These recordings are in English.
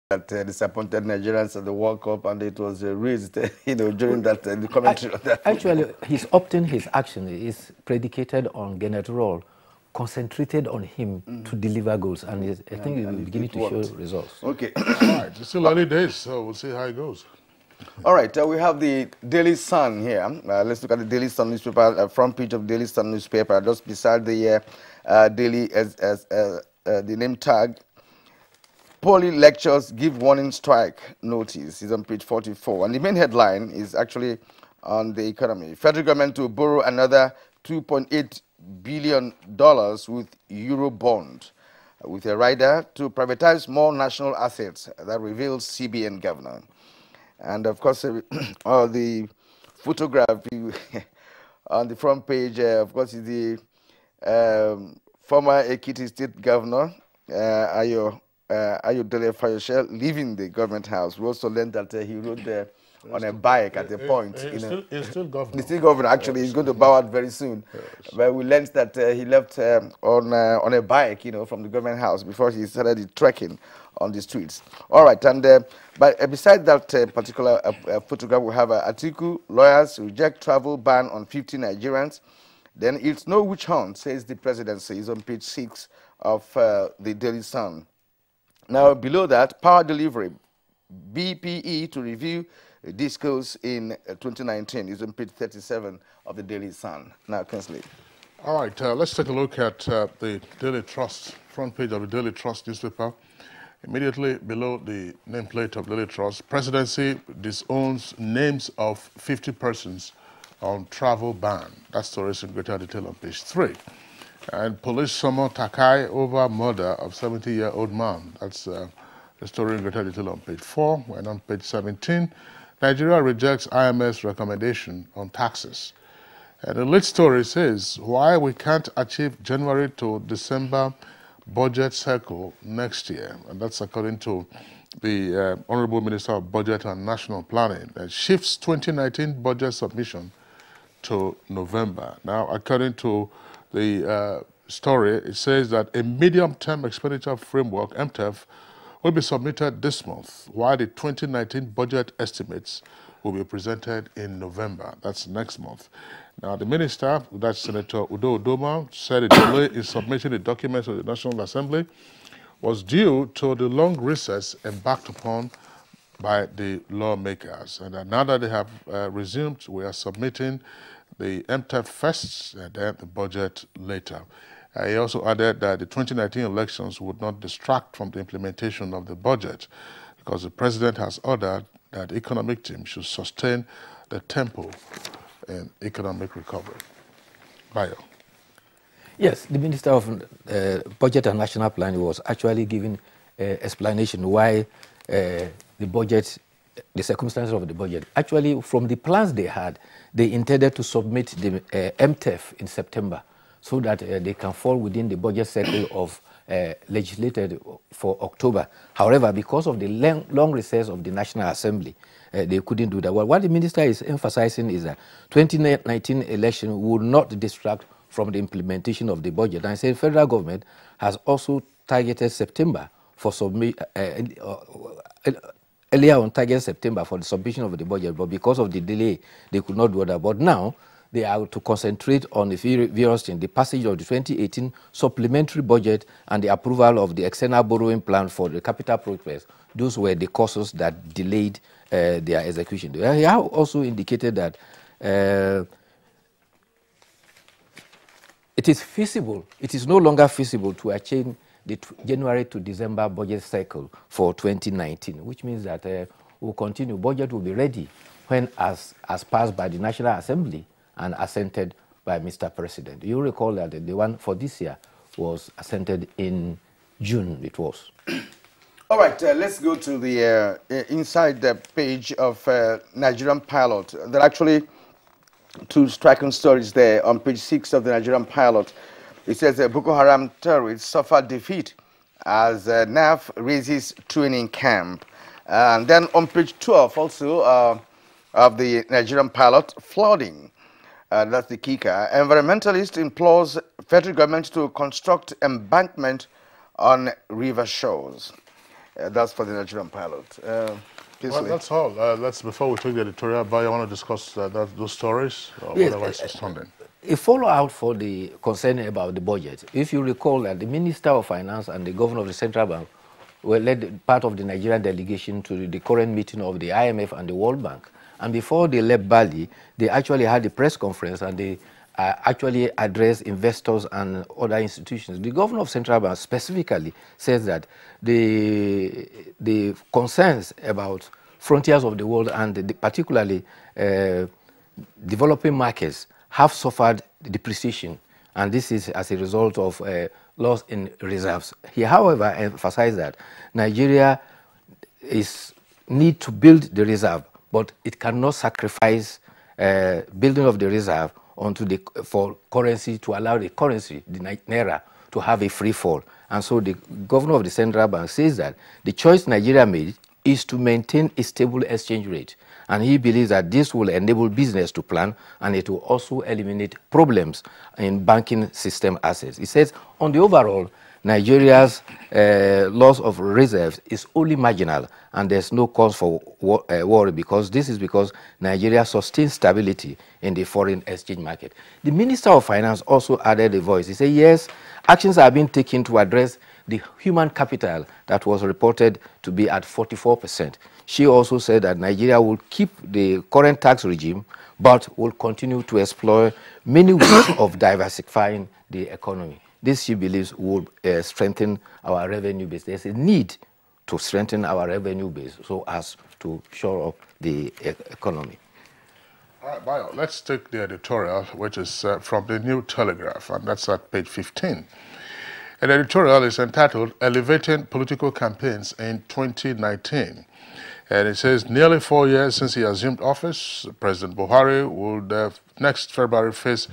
that disappointed Nigerians at the World Cup, and it was raised, during that the commentary of that. Actually, his opting his action is predicated on Gennett Roll, concentrated on him to deliver goals, and I think he's beginning to show results. Okay. All right, it's still early days, so we'll see how it goes. All right, we have the Daily Sun here. Let's look at the Daily Sun newspaper, front page of Daily Sun newspaper, just beside the Daily as the name tag. Poly lectures give warning strike notice is on page 44, and the main headline is actually on the economy. Federal government to borrow another $2.8 billion with Euro bond, with a rider to privatize more national assets, that reveals CBN governor. And of course, the photograph on the front page, of course, is the former Ekiti State Governor, Ayodele Fayose, leaving the government house. We also learned that he rode there on a bike at a point. He's still governor. He's still governor. Actually, he's going to bow out very soon. Yes. But we learned that he left on a bike, from the government house before he started trekking on the streets. All right, and but beside that particular photograph, we have Atiku, lawyers reject travel ban on 50 Nigerians. Then it's no witch hunt, says the presidency. Is on page 6 of the Daily Sun. Now, below that, power delivery, BPE to review discourse in 2019 is on page 37 of the Daily Sun. Now, Kinsley. All right, let's take a look at the Daily Trust, front page of the Daily Trust newspaper. Immediately below the nameplate of Daily Trust, presidency disowns names of 50 persons on travel ban. That story is in greater detail on page 3. And police summon Takai over murder of 70-year-old man. That's the story in greater detail on page 4. And on page 17, Nigeria rejects IMF's recommendation on taxes. And the lead story says why we can't achieve January to December budget cycle next year. And that's according to the Honorable Minister of Budget and National Planning. That shifts 2019 budget submission to November. Now, according to the story, it says that a medium-term expenditure framework, MTEF, will be submitted this month, while the 2019 budget estimates will be presented in November. That's next month. Now, the minister, that's Senator Udo Udoma, said a delay in submitting the documents to the National Assembly was due to the long recess embarked upon by the lawmakers. And now that they have resumed, we are submitting the MTEF first and then the budget later. He also added that the 2019 elections would not distract from the implementation of the budget because the president has ordered that the economic team should sustain the tempo in economic recovery. Bayo. Yes, the Minister of Budget and National Planning was actually giving explanation why the budget, the circumstances of the budget. Actually, from the plans they had, they intended to submit the MTEF in September so that they can fall within the budget cycle of legislated for October. However, because of the long recess of the National Assembly, they couldn't do that. Well, what the minister is emphasizing is that 2019 election will not distract from the implementation of the budget. And I say federal government has also targeted September for earlier on targeted September for the submission of the budget, but because of the delay, they could not do that. But now they are to concentrate on the various things, the passage of the 2018 supplementary budget and the approval of the external borrowing plan for the capital projects. Those were the causes that delayed their execution. They have also indicated that it is feasible, it is no longer feasible to achieve the January to December budget cycle for 2019, which means that we'll continue. Budget will be ready when as passed by the National Assembly and assented by Mr. President. You recall that the one for this year was assented in June, it was. All right, let's go to the inside the page of Nigerian Pilot. There are actually two striking stories there on page 6 of the Nigerian Pilot. It says Boko Haram terrorists suffer defeat as NAF raises training camp. And then on page 12 also of the Nigerian Pilot, flooding. That's the kicker. Environmentalist implores federal government to construct embankment on river shores. That's for the Nigerian pilot. Well, that's all. Let's before we take the editorial, but I want to discuss those stories or Yes, whatever is standing. a follow-out for the concern about the budget. If you recall that the Minister of Finance and the Governor of the Central Bank were led part of the Nigerian delegation to the current meeting of the IMF and the World Bank. And before they left Bali, they actually had a press conference and they actually addressed investors and other institutions. The Governor of Central Bank specifically says that the concerns about frontiers of the world and particularly developing markets have suffered depreciation, and this is as a result of loss in reserves. He, however, emphasized that Nigeria need to build the reserve, but it cannot sacrifice building of the reserve for currency to allow the currency, the naira, to have a free fall. And so the governor of the central bank says that the choice Nigeria made is to maintain a stable exchange rate. And he believes that this will enable business to plan and it will also eliminate problems in banking system assets. He says, on the overall, Nigeria's loss of reserves is only marginal and there's no cause for worry because Nigeria sustains stability in the foreign exchange market. The Minister of Finance also added a voice. He said, yes, actions are being taken to address the human capital that was reported to be at 44%. She also said that Nigeria will keep the current tax regime, but will continue to explore many ways of diversifying the economy. This, she believes, will strengthen our revenue base. There's a need to strengthen our revenue base so as to shore up the economy. All right, Bayo, let's take the editorial, which is from the New Telegraph, and that's at page 15. An editorial is entitled Elevating Political Campaigns in 2019. And it says, nearly 4 years since he assumed office, President Buhari would next February face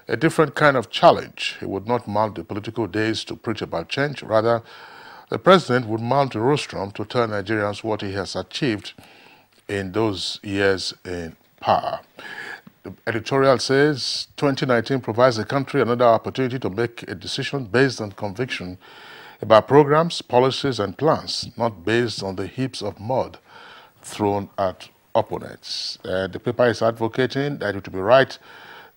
a different kind of challenge. He would not mount the political days to preach about change. Rather, the president would mount a rostrum to tell Nigerians what he has achieved in those years in power. The editorial says 2019 provides the country another opportunity to make a decision based on conviction about programs, policies, and plans, not based on the heaps of mud thrown at opponents. The paper is advocating that it would be right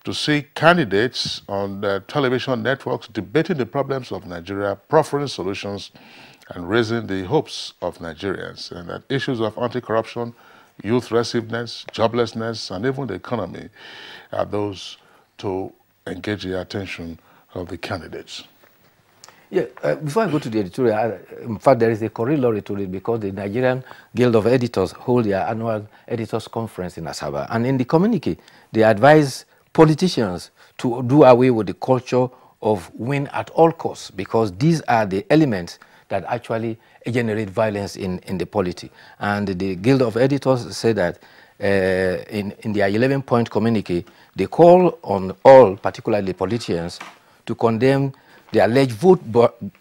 to see candidates on the television networks debating the problems of Nigeria, proffering solutions, and raising the hopes of Nigerians, and that issues of anti-corruption, youth restiveness, joblessness, and even the economy are those to engage the attention of the candidates. Yeah, before I go to the editorial, in fact, there is a corollary to it because the Nigerian Guild of Editors hold their annual editors conference in Asaba. And in the communique, they advise politicians to do away with the culture of win at all costs because these are the elements that actually generate violence in the polity. And the Guild of Editors say that in their 11-point communique, they call on all, particularly politicians, to condemn the alleged vote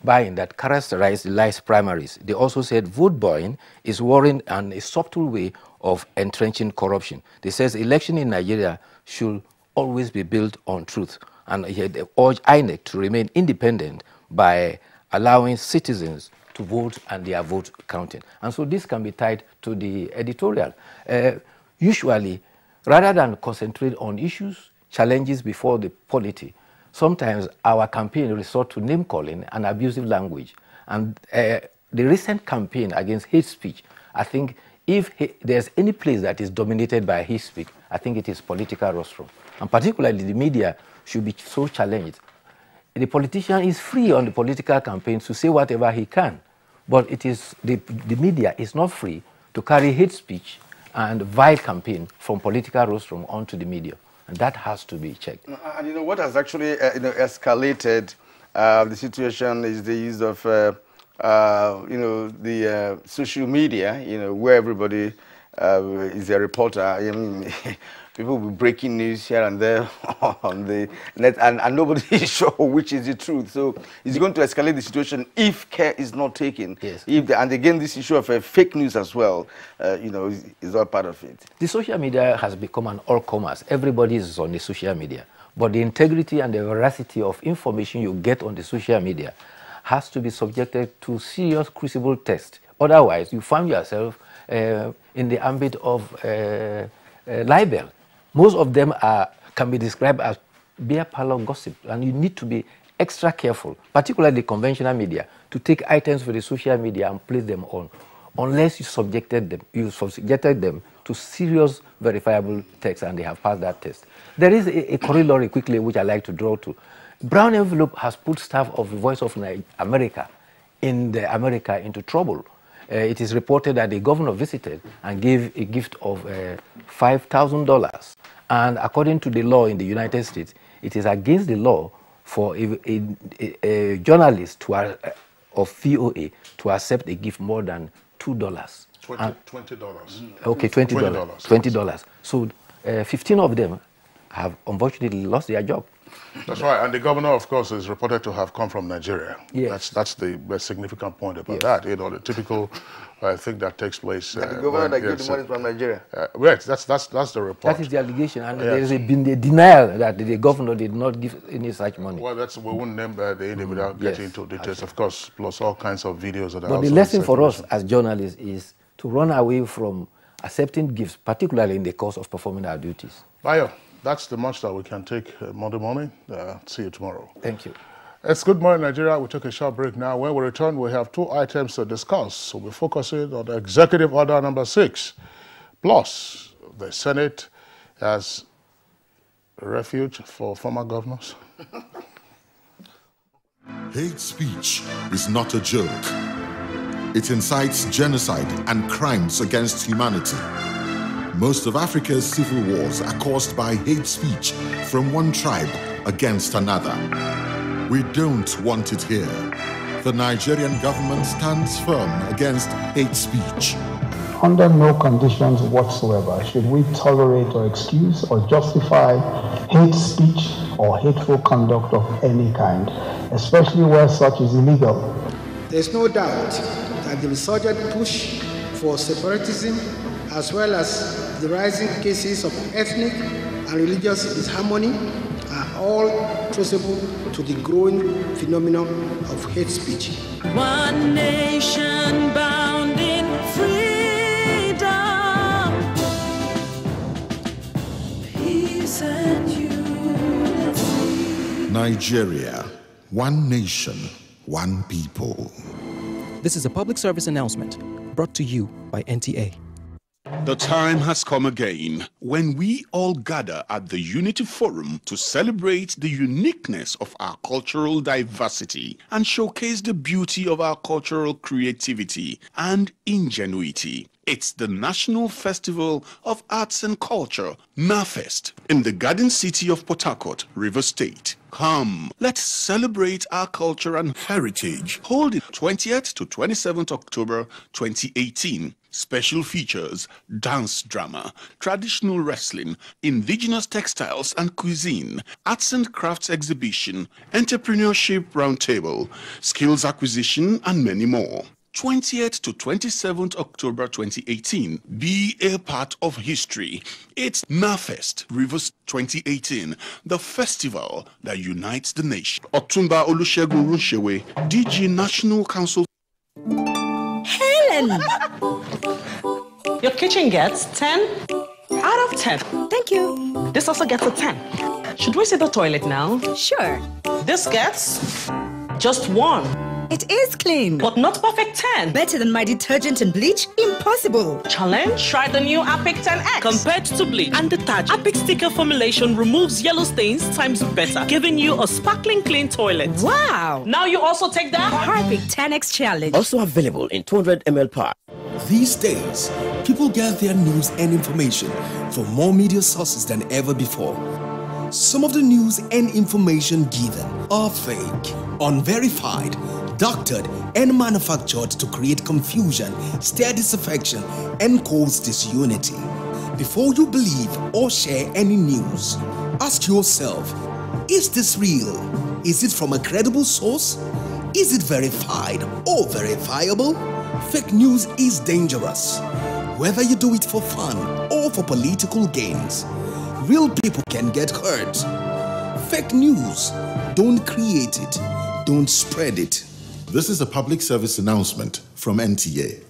buying that characterized the last primaries. They also said vote buying is worrying and a subtle way of entrenching corruption. They says election in Nigeria should always be built on truth. And they urge INEC to remain independent by allowing citizens to vote and their vote counted. And so this can be tied to the editorial. Usually, rather than concentrate on issues, challenges before the polity, sometimes our campaign resort to name-calling and abusive language. And the recent campaign against hate speech, I think if there's any place that is dominated by hate speech, I think it is political rostrum. And particularly the media should be so challenged. The politician is free on the political campaign to say whatever he can, but it is the media is not free to carry hate speech and vile campaign from political rostrum onto the media. And that has to be checked. And you know what has actually escalated the situation is the use of the social media, where everybody is a reporter. I mean, people will be breaking news here and there on the net, and nobody is sure which is the truth. So it's going to escalate the situation if care is not taken. Yes. And again, this issue of fake news as well, is all part of it. The social media has become an all-comers. Everybody is on the social media. But the integrity and the veracity of information you get on the social media has to be subjected to serious crucible test. Otherwise, you find yourself in the ambit of libel. Most of them can be described as beer parlor gossip, and you need to be extra careful, particularly the conventional media, to take items for the social media and place them on, unless you subjected them to serious verifiable text and they have passed that test. There is a corollary quickly which I like to draw to. Brown Envelope has put staff of the Voice of America into trouble. It is reported that the governor visited and gave a gift of $5,000. And according to the law in the United States, it is against the law for a journalist of VOA to accept a gift more than $2. $20. Okay, $20. So 15 of them have unfortunately lost their job. That's right, and the governor, of course, is reported to have come from Nigeria. Yes. That's the significant point about that. You know, the typical thing that takes place. And the governor that gave the money from Nigeria. Right, that's the report. That is the allegation, and there has been a denial that the governor did not give any such money. Well, we won't name the individual without getting into details, of course, plus all kinds of videos that are. But the lesson for us as journalists is to run away from accepting gifts, particularly in the course of performing our duties. Bayo, that's the much that we can take Monday morning. See you tomorrow. Thank you. It's Good Morning Nigeria. We take a short break now. When we return, we have 2 items to discuss. So we're focusing on the Executive Order number 6, plus the Senate as a refuge for former governors. Hate speech is not a joke. It incites genocide and crimes against humanity. Most of Africa's civil wars are caused by hate speech from one tribe against another. We don't want it here. The Nigerian government stands firm against hate speech. Under no conditions whatsoever should we tolerate or excuse or justify hate speech or hateful conduct of any kind, especially where such is illegal. There is no doubt that the resurgent push for separatism, as well as the rising cases of ethnic and religious disharmony, are all traceable to the growing phenomenon of hate speech. One nation bound in freedom, peace and unity. Nigeria, one nation, one people. This is a public service announcement brought to you by NTA. The time has come again when we all gather at the Unity Forum to celebrate the uniqueness of our cultural diversity and showcase the beauty of our cultural creativity and ingenuity. It's the National Festival of Arts and Culture, NAFEST, in the Garden City of Port Harcourt, Rivers State. Come, let's celebrate our culture and heritage. Hold it 20th to 27th October 2018. Special features, dance drama, traditional wrestling, indigenous textiles and cuisine, arts and crafts exhibition, entrepreneurship roundtable, skills acquisition, and many more. 20th to 27th October 2018. Be a part of history. It's NAFEST Rivers 2018, the festival that unites the nation. Otumba Olusegun Runshewe, DG National Council. Helen! Your kitchen gets 10 out of 10. Thank you. This also gets a 10. Should we see the toilet now? Sure. This gets just 1. It is clean. But not perfect 10. Better than my detergent and bleach? Impossible. Challenge? Try the new Apic 10X. Compared to bleach and detergent, Apic sticker formulation removes yellow stains times better, giving you a sparkling clean toilet. Wow. Now you also take that Apic 10X challenge. Also available in 200 ml pack. These days, people get their news and information from more media sources than ever before. Some of the news and information given are fake, unverified, doctored and manufactured to create confusion, stir disaffection, and cause disunity. Before you believe or share any news, ask yourself, is this real? Is it from a credible source? Is it verified or verifiable? Fake news is dangerous, whether you do it for fun or for political gains. Real people can get hurt. Fake news, don't create it, don't spread it. This is a public service announcement from NTA.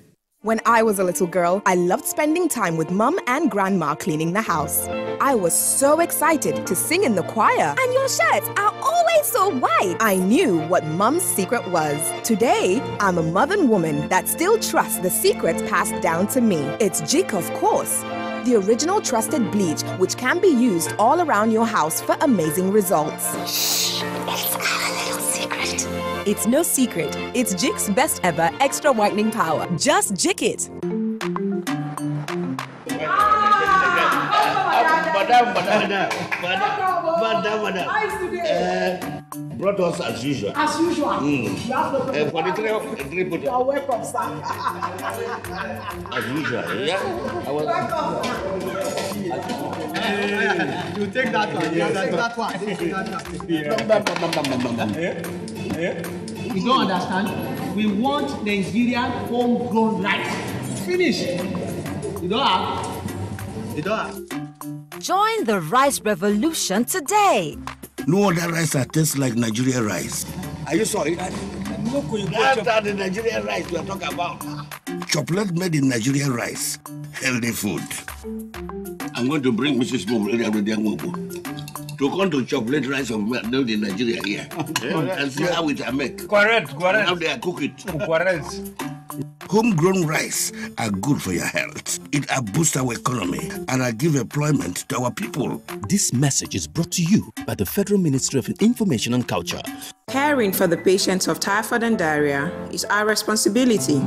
When I was a little girl, I loved spending time with Mum and Grandma cleaning the house. I was so excited to sing in the choir. And your shirts are always so white. I knew what Mum's secret was. Today, I'm a modern woman that still trusts the secrets passed down to me. It's Jik, of course. The original trusted bleach, which can be used all around your house for amazing results. Shh, it's our little secret. It's no secret. It's Jik's best ever extra whitening power. Just Jik it. Madam. Brought us as usual. As usual. You have no problem. For the three you are welcome, sir. As usual, yeah? You take that one. Yes. Take that one. You don't understand? We want Nigerian homegrown rice. Finish. You don't have? You don't have? Join the rice revolution today. No other rice that tastes like Nigerian rice. Are you sorry? That's the Nigerian rice we are talking about. Chocolate made in Nigerian rice. Healthy food. I'm going to bring Mrs. Mom to come to chocolate rice of made in Nigeria here. And see how it are made. Correct. How they are cook it. Correct. Homegrown rice are good for your health. It boosts our economy and give employment to our people. This message is brought to you by the Federal Ministry of Information and Culture. Caring for the patients of typhoid and diarrhea is our responsibility.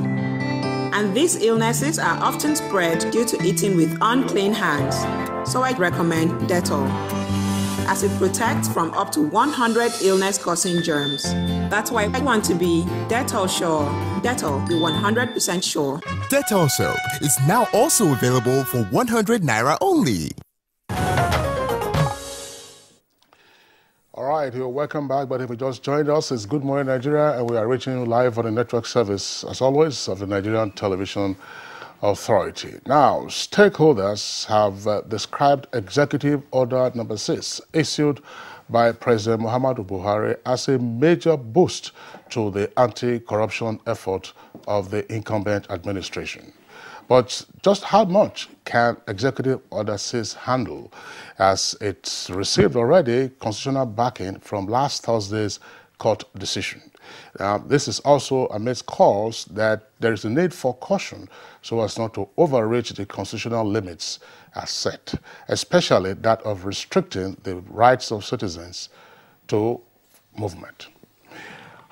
And these illnesses are often spread due to eating with unclean hands. So I recommend Dettol, as it protects from up to 100 illness-causing germs. That's why I want to be Dettol sure. Dettol, be 100% sure. Dettol soap is now also available for 100 Naira only. All right, you're welcome back. But if you just joined us, it's Good Morning Nigeria, and we are reaching you live on the network service, as always, of the Nigerian Television Authority. Now, stakeholders have described Executive Order Number 6, issued by President Muhammadu Buhari, as a major boost to the anti-corruption effort of the incumbent administration. But just how much can Executive Order 6 handle, as it's received already constitutional backing from last Thursday's court decision? This is also amidst calls that there is a need for caution so as not to overreach the constitutional limits as set, especially that of restricting the rights of citizens to movement.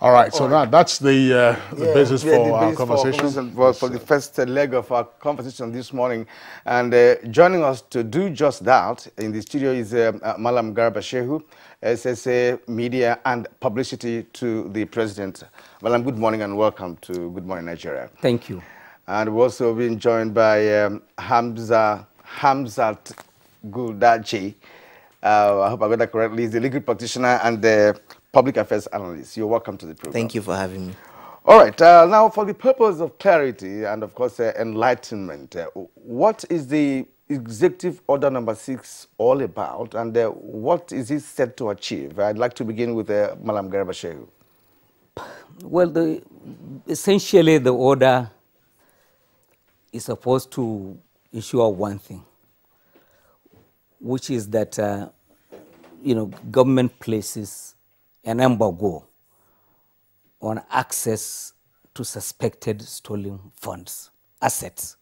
All right, so now that's the basis for our conversation. For the first leg of our conversation this morning. And joining us to do just that in the studio is Malam Garba Shehu, SSA Media and Publicity to the President. Malam, good morning and welcome to Good Morning Nigeria. Thank you. And we're also being joined by Hamzat Guldachi. I hope I got that correctly. He's a legal practitioner and the public affairs analyst. You're welcome to the program. Thank you for having me. All right. Now, for the purpose of clarity and, of course, enlightenment, what is the Executive Order Number 6 all about, and what is it set to achieve? I'd like to begin with Malam Garba Shehu. Well, essentially, the order is supposed to ensure one thing, which is that government places an embargo on access to suspected stolen funds, assets,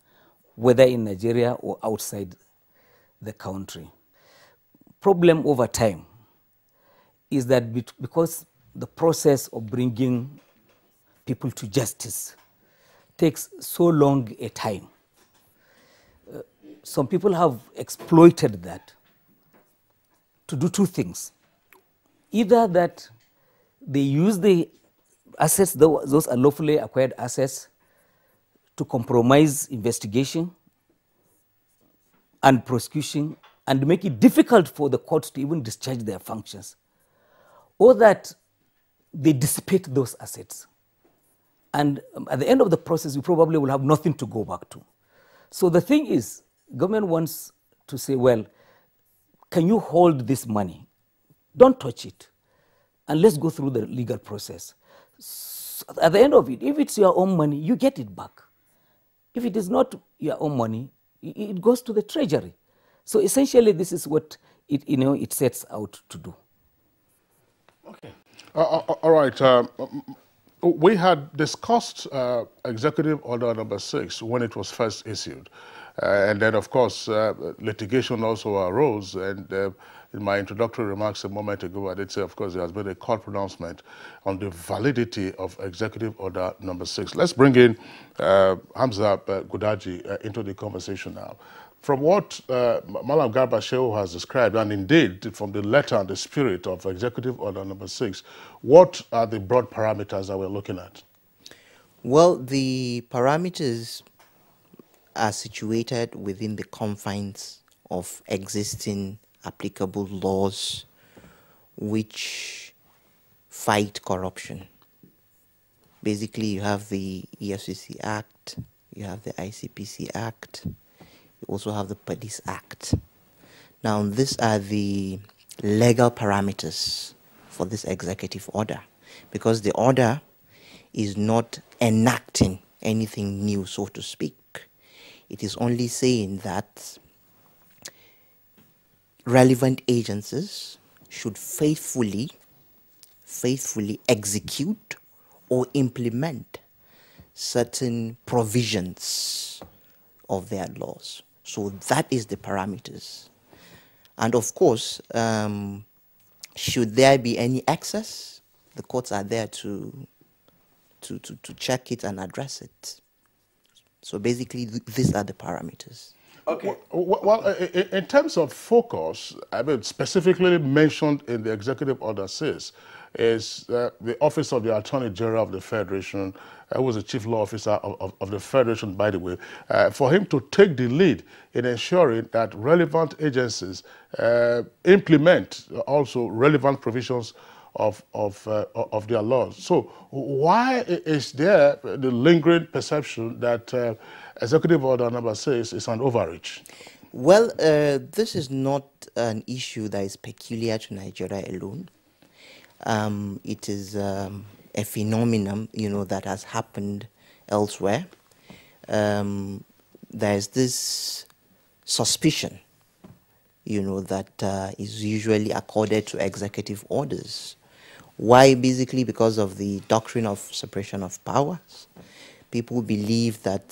whether in Nigeria or outside the country. Problem over time is that because the process of bringing people to justice takes so long a time, some people have exploited that to do two things. Either that they use the assets, those unlawfully acquired assets, to compromise investigation and prosecution and make it difficult for the courts to even discharge their functions, or that they dissipate those assets. And at the end of the process, you probably will have nothing to go back to. So the thing is, government wants to say, well, can you hold this money? Don't touch it, and let's go through the legal process. So at the end of it, if it's your own money, you get it back. If it is not your own money, it goes to the treasury. So essentially, this is what it sets out to do. Okay. All right. We had discussed Executive Order Number 6 when it was first issued. And then, of course, litigation also arose. And in my introductory remarks a moment ago, I did say, of course, there has been a court pronouncement on the validity of Executive Order Number 6. Let's bring in Hamza Gudaji into the conversation now. From what Malam Garba Shehu has described, and indeed from the letter and the spirit of Executive Order Number 6, what are the broad parameters that we're looking at? Well, the parameters are situated within the confines of existing applicable laws which fight corruption. Basically, you have the EFCC Act, you have the ICPC Act, you also have the Police Act. Now, these are the legal parameters for this executive order, because the order is not enacting anything new, so to speak. It is only saying that relevant agencies should faithfully execute or implement certain provisions of their laws. So that is the parameters. And of course, should there be any excess, the courts are there to check it and address it. So basically, these are the parameters. Okay. Well, in terms of focus, I mean, specifically mentioned in the Executive Order 6 is the Office of the Attorney General of the Federation, who was the Chief Law Officer of the Federation, by the way, for him to take the lead in ensuring that relevant agencies implement also relevant provisions of their laws. So why is there the lingering perception that Executive Order Number 6 is an overreach? Well, this is not an issue that is peculiar to Nigeria alone. It is a phenomenon, that has happened elsewhere. There's this suspicion, that is usually accorded to executive orders. Why? Basically because of the doctrine of separation of powers. People believe that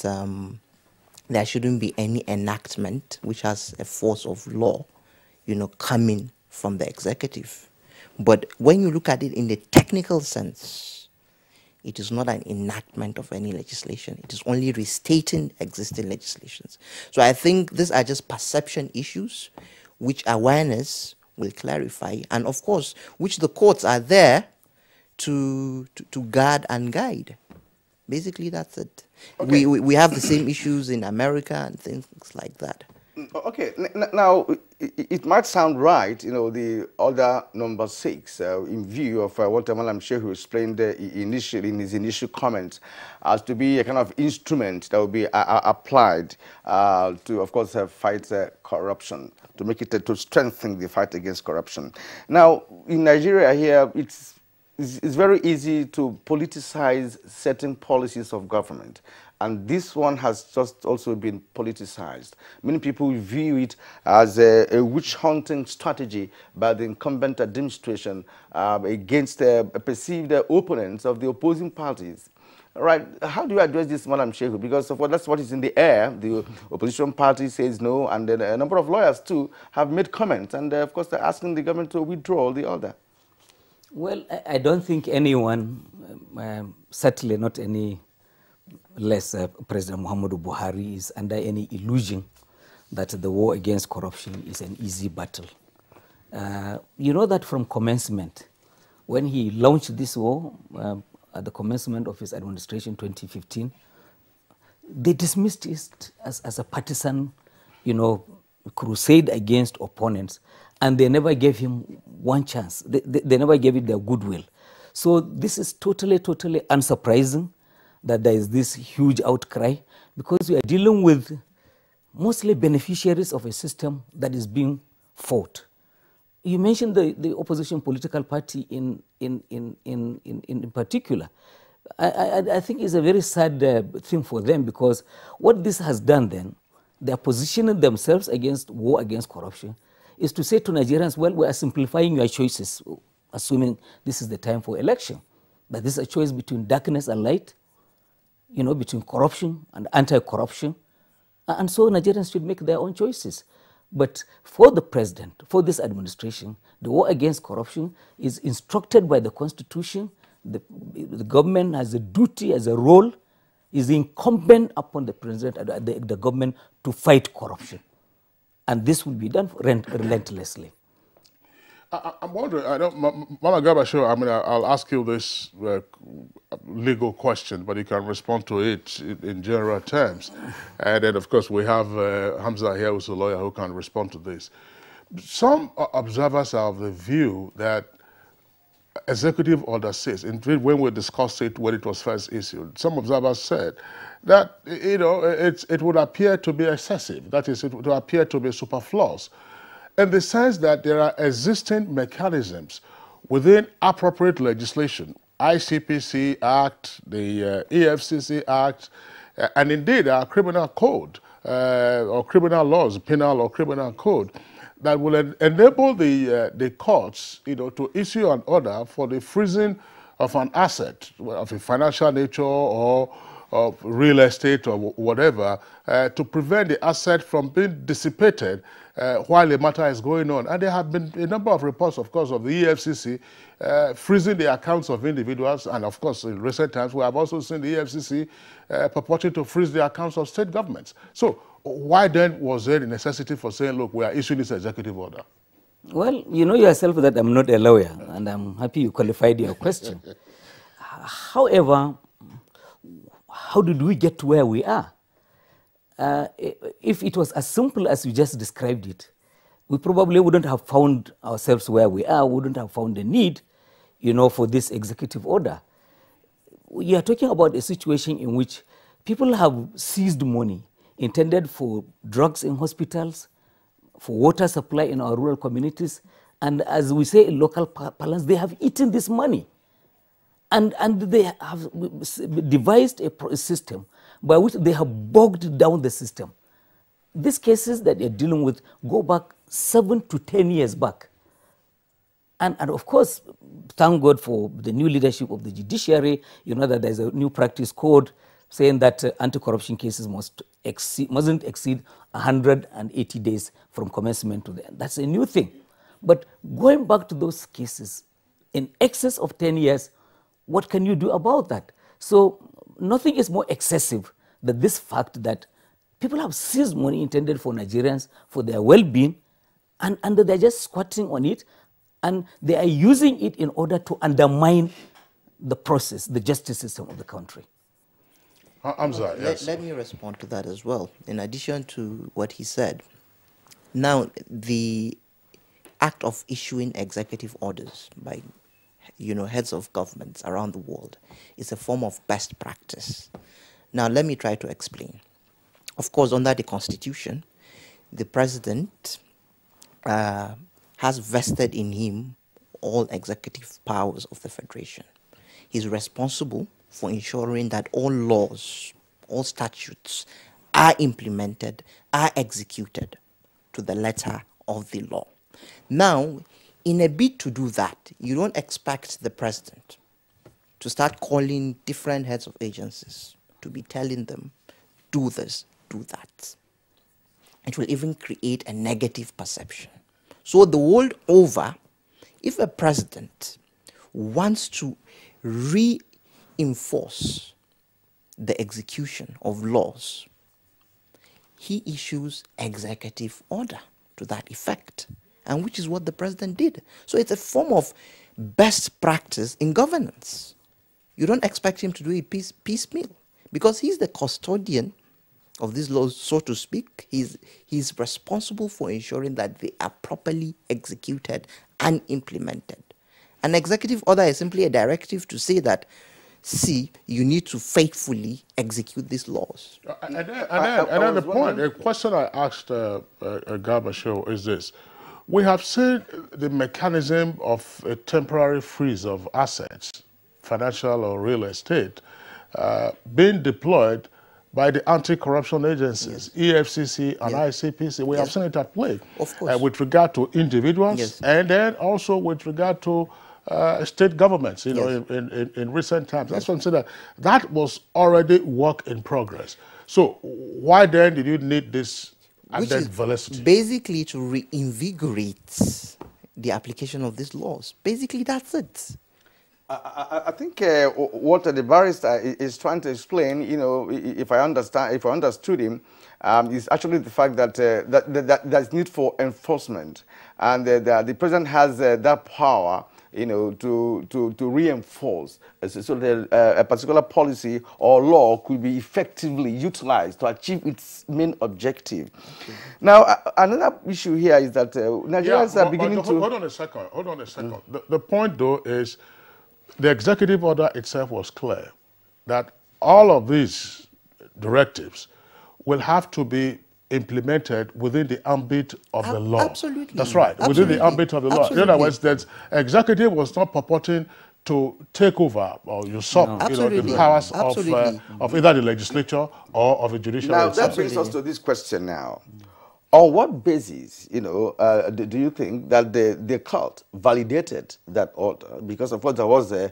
there shouldn't be any enactment which has a force of law, coming from the executive. But when you look at it in the technical sense, it is not an enactment of any legislation. It is only restating existing legislations. So I think these are just perception issues which awareness will clarify, and of course, which the courts are there to guard and guide. Basically, that's it. Okay. We have the same issues in America and things like that. Okay, now it might sound right, the Order Number 6, in view of what Malam Shehu explained initially in his initial comments, as to be a kind of instrument that will be applied to, of course, fight corruption, to make it to strengthen the fight against corruption. Now, in Nigeria here, it's very easy to politicize certain policies of government. And this one has just also been politicized. Many people view it as a witch-hunting strategy by the incumbent administration against perceived opponents of the opposing parties. Right? How do you address this, Madam Shehu? Because that's what is in the air. The opposition party says no, and then a number of lawyers too have made comments, and of course they're asking the government to withdraw the order. Well, I don't think anyone, certainly not any less President Muhammadu Buhari, is under any illusion that the war against corruption is an easy battle. You know that from commencement, when he launched this war, at the commencement of his administration, 2015, they dismissed it as a partisan, crusade against opponents, and they never gave him one chance. They never gave it their goodwill. So this is totally unsurprising that there is this huge outcry, because we are dealing with mostly beneficiaries of a system that is being fought. You mentioned the opposition political party in particular. I think it's a very sad thing for them, because what this has done then, they are positioning themselves against war against corruption, is to say to Nigerians, well, we are simplifying your choices, assuming this is the time for election. But this is a choice between darkness and light, you know, between corruption and anti-corruption. And so Nigerians should make their own choices. But for the president, for this administration, the war against corruption is instructed by the Constitution. The government has a duty, has a role, is incumbent upon the president and the government to fight corruption. And this will be done relentlessly. I'm wondering, I know, Mama Gabasho, I mean, I'll ask you this legal question, but you can respond to it in general terms. And then, of course, we have Hamza here, who's a lawyer, who can respond to this. Some observers are of the view that Executive Order 6, when we discussed it when it was first issued, some observers said that, you know, it would appear to be excessive. That is, it would appear to be superfluous, in the sense that there are existing mechanisms within appropriate legislation, ICPC Act, the EFCC Act, and indeed our criminal code or criminal laws, penal or criminal code, that will enable the courts, you know, to issue an order for the freezing of an asset of a financial nature or of real estate or whatever, to prevent the asset from being dissipated while the matter is going on. And there have been a number of reports, of course, of the EFCC freezing the accounts of individuals. And of course, in recent times, we have also seen the EFCC purporting to freeze the accounts of state governments. So why then was there the necessity for saying, look, we are issuing this executive order? Well, you know yourself that I'm not a lawyer, and I'm happy you qualified your question. However, how did we get to where we are? If it was as simple as you just described it, we probably wouldn't have found ourselves where we are, wouldn't have found the need, you know, for this executive order. We are talking about a situation in which people have seized money intended for drugs in hospitals, for water supply in our rural communities, and as we say in local parlance, they have eaten this money. And they have devised a system by which they have bogged down the system. These cases that they're dealing with go back 7 to 10 years back. And of course, thank God for the new leadership of the judiciary. You know that there's a new practice code saying that anti-corruption cases mustn't exceed 180 days from commencement to the end. That's a new thing. But going back to those cases in excess of 10 years, what can you do about that? So nothing is more excessive than this fact that people have seized money intended for Nigerians, for their well-being, and they're just squatting on it, and they are using it in order to undermine the process, the justice system of the country. Hamza, yes. Let me respond to that as well, in addition to what he said. Now, the act of issuing executive orders by heads of governments around the world is a form of best practice. Now, let me try to explain. Of course, under the Constitution, the president has vested in him all executive powers of the Federation. He's responsible for ensuring that all laws, all statutes are implemented, are executed to the letter of the law. Now, in a bid to do that, you don't expect the president to start calling different heads of agencies to be telling them, do this, do that. It will even create a negative perception. So the world over, if a president wants to reinforce the execution of laws, he issues executive order to that effect, and which is what the president did. So it's a form of best practice in governance. You don't expect him to do it piecemeal, because he's the custodian of these laws, so to speak. He's responsible for ensuring that they are properly executed and implemented. An executive order is simply a directive to say that, see, you need to faithfully execute these laws. And then the point, a question I asked Gabasho is this. We have seen the mechanism of a temporary freeze of assets financial or real estate being deployed by the anti-corruption agencies, EFCC and ICPC. We have seen it at play. Of course. With regard to individuals and then also with regard to state governments, you know, in recent times. That's what I'm saying, that was already work in progress. So why then did you need this added velocity? Basically to reinvigorate the application of these laws. Basically, that's it. I think what the barrister is trying to explain, you know, if I understood him, is actually the fact that there's need for enforcement, and the president has that power, you know, to reinforce, so that a particular policy or law could be effectively utilized to achieve its main objective. Okay. Now, another issue here is that Nigerians are beginning to... Hold on a second. The point, though, is the executive order itself was clear that all of these directives will have to be implemented within the ambit of the law. Absolutely. That's right, within the ambit of the law. In other words, that executive was not purporting to take over or usurp you know, the powers of either the legislature or of the judiciary. Now, that brings us to this question now. On what basis, you know, do you think that the court validated that order? Because, of course, there was a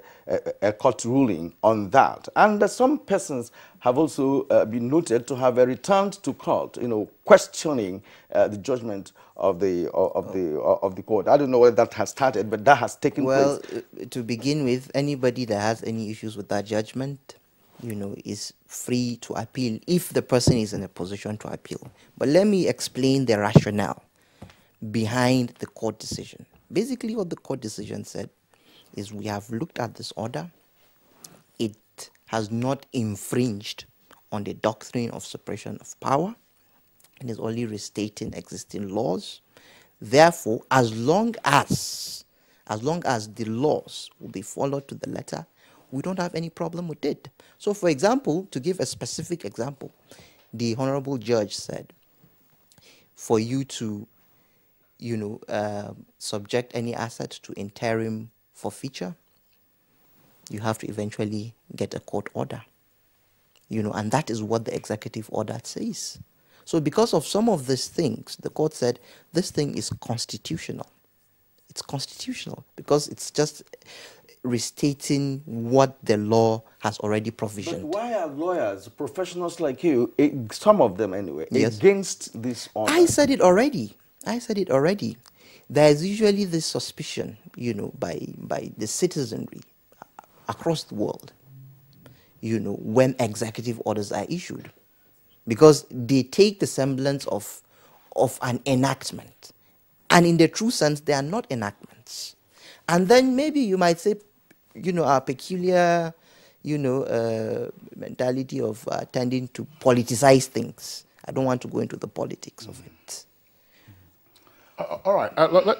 court ruling on that. And some persons have also been noted to have returned to court, you know, questioning the judgment of the court. I don't know whether that has started, but that has taken place. Well, to begin with, anybody that has any issues with that judgment, you know, is free to appeal if the person is in a position to appeal. But let me explain the rationale behind the court decision. Basically, what the court decision said is we have looked at this order. It has not infringed on the doctrine of separation of power. It is only restating existing laws. Therefore, as long as the laws will be followed to the letter, we don't have any problem with it. So, for example, to give a specific example, the Honorable Judge said, for you to, you know, subject any asset to interim forfeiture, you have to eventually get a court order. You know, and that is what the executive order says. So, because of some of these things, the court said this thing is constitutional. It's constitutional because it's just restating what the law has already provisioned. But why are lawyers, professionals like you, some of them anyway, against this order? I said it already. There is usually this suspicion, you know, by the citizenry across the world, you know, when executive orders are issued, because they take the semblance of an enactment. And in the true sense, they are not enactments. And then maybe you might say, you know, our peculiar, you know, mentality of tending to politicize things. I don't want to go into the politics of it. All right,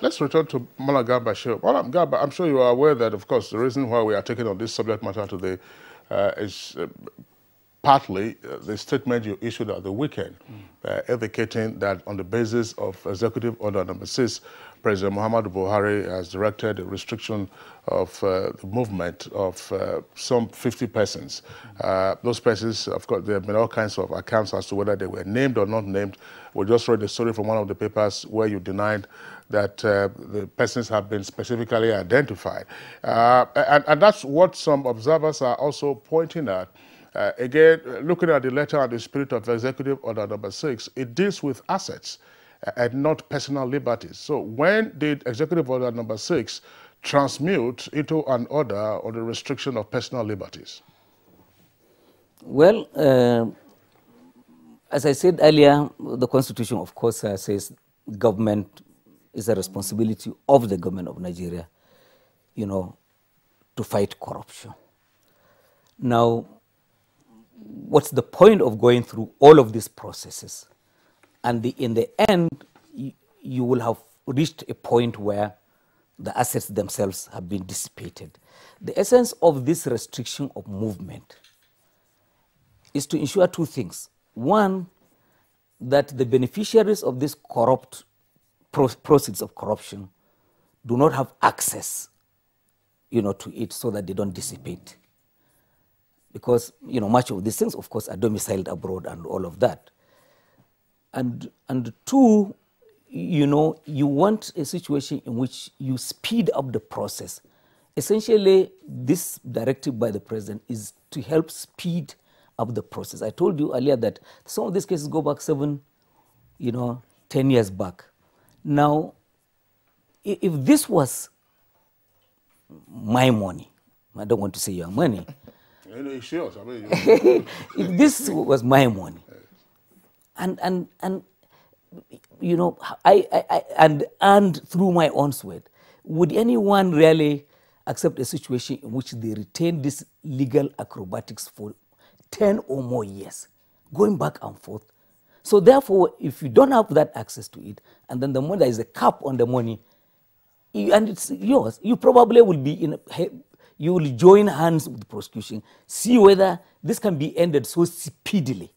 let's return to Malam Garba Shehu. Malam Garba, I'm sure you are aware that, of course, the reason why we are taking on this subject matter today is partly the statement you issued at the weekend, indicating that on the basis of Executive Order Number 6, President Muhammadu Buhari has directed the restriction of the movement of some 50 persons. Those persons, of course, there have been all kinds of accounts as to whether they were named or not named. We just read a story from one of the papers where you denied that the persons have been specifically identified. And that's what some observers are also pointing at. Again, looking at the letter and the spirit of Executive Order Number 6, it deals with assets and not personal liberties. So when did Executive Order Number 6 transmute into an order on the restriction of personal liberties? Well, as I said earlier, the Constitution, of course, says government is a responsibility of the government of Nigeria, you know, to fight corruption. Now, what's the point of going through all of these processes? And in the end, you will have reached a point where the assets themselves have been dissipated. The essence of this restriction of movement is to ensure two things. One, that the beneficiaries of this corrupt proceeds of corruption do not have access to it so that they don't dissipate. Because, much of these things, of course, are domiciled abroad and all of that. And two, you want a situation in which you speed up the process. Essentially, this directive by the president is to help speed up the process. I told you earlier that some of these cases go back 7, 10 years back. Now, if this was my money, I don't want to say your money. It's yours. I mean, if this was my money, and through my own sweat, would anyone really accept a situation in which they retain this legal acrobatics for 10 or more years, going back and forth? So therefore, if you don't have that access to it, and then the money, there is a cap on the money, and it's yours, you probably will be you will join hands with the prosecution, see whether this can be ended so speedily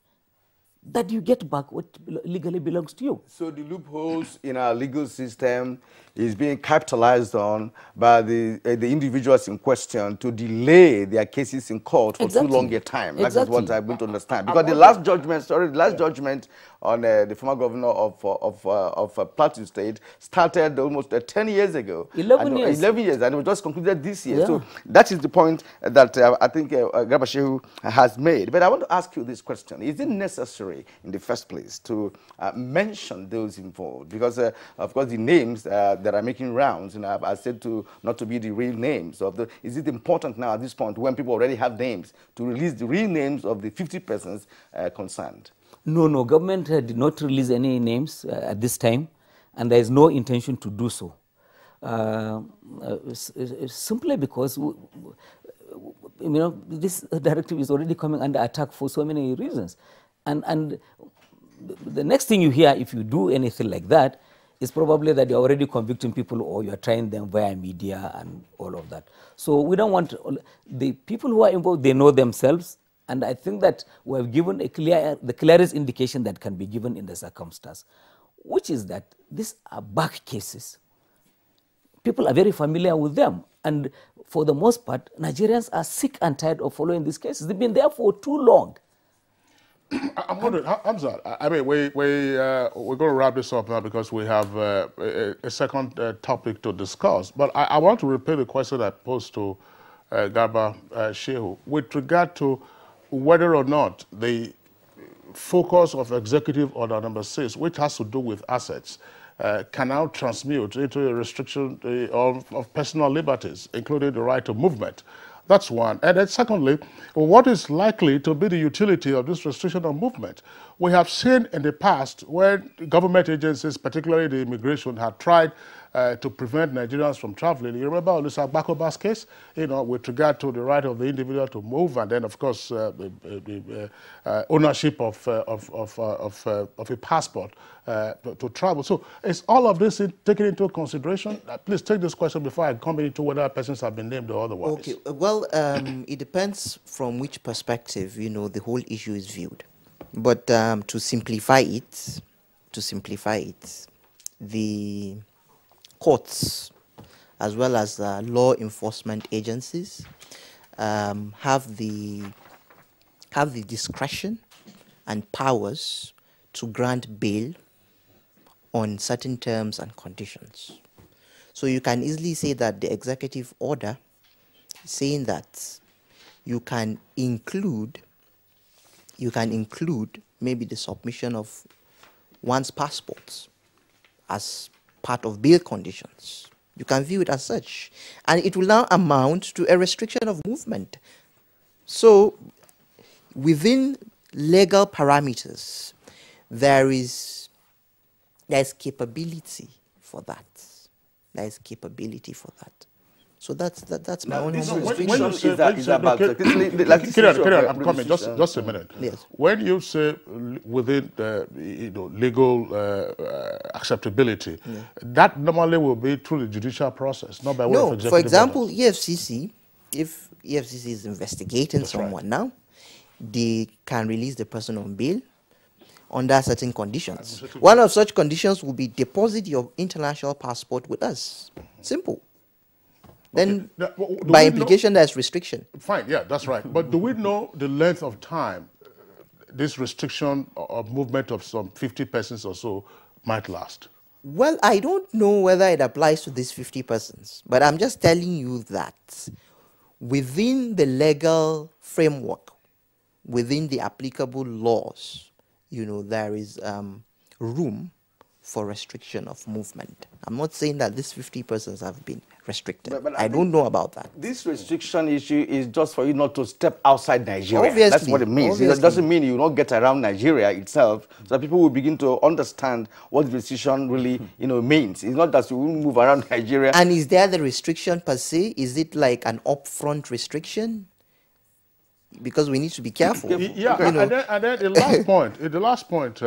that you get back what legally belongs to you. So the loopholes in our legal system is being capitalized on by the individuals in question to delay their cases in court for too long a time. That is what I'm going to understand. Because the last judgment on the former governor of Plateau State started almost 10 years ago. 11 years. 11 years, and it was just concluded this year. Yeah. So that is the point that I think Garba Shehu has made. But I want to ask you this question. Is it necessary in the first place to mention those involved? Because, of course, the names that are making rounds, I said not to be the real names. Is it important now at this point, when people already have names, to release the real names of the 50 persons concerned? No, government did not release any names at this time, and there is no intention to do so. Simply because this directive is already coming under attack for so many reasons. And the next thing you hear, if you do anything like that, is probably that you're already convicting people or you're trying them via media and all of that. So we don't want the people who are involved, they know themselves. And I think that we have given the clearest indication that can be given in the circumstance, which is that these are back cases. People are very familiar with them. And for the most part, Nigerians are sick and tired of following these cases. They've been there for too long. I'm wondering, Hamza, I mean, we're going to wrap this up now because we have a second topic to discuss. But I want to repeat the question I posed to Garba Shehu with regard to whether or not the focus of Executive Order Number 6, which has to do with assets, can now transmute into a restriction of personal liberties, including the right of movement. That's one. And then secondly, what is likely to be the utility of this restriction of movement? We have seen in the past when government agencies, particularly the immigration, had tried to prevent Nigerians from traveling. You remember Olusa Bakoba's case, with regard to the right of the individual to move, and then, of course, the ownership of a passport to travel. So is all of this taken into consideration? Please take this question before I come into whether persons have been named or otherwise. Okay. Well, it depends from which perspective, the whole issue is viewed. But to simplify it, the courts, as well as law enforcement agencies, have the discretion and powers to grant bail on certain terms and conditions. So you can easily say that the executive order saying that you can include maybe the submission of one's passports as part of bail conditions. You can view it as such. And it will now amount to a restriction of movement. So within legal parameters, there's capability for that. There is capability for that. So that's my own restriction. I'm coming. Just a minute. Yes. When you say within the legal acceptability, that normally will be through the judicial process, not by way of executive for example, orders. EFCC, if EFCC is investigating someone now, they can release the person on bail under certain conditions. One of such conditions will be deposit your international passport with us. Simple. then by implication there's restriction. Fine, yeah, that's right. But do we know the length of time this restriction of movement of some 50 persons or so might last? Well, I don't know whether it applies to these 50 persons, but I'm just telling you that within the legal framework, within the applicable laws, you know, there is room for restriction of movement. I'm not saying that these 50 persons have been restricted. But I don't know about that. This restriction issue is just for you not to step outside Nigeria. Obviously, that's what it means. It doesn't mean you will not get around Nigeria itself, so that people will begin to understand what the restriction really, means. It's not that you will move around Nigeria. And is there the restriction per se? Is it like an upfront restriction? Because we need to be careful. Yeah, and then the last point,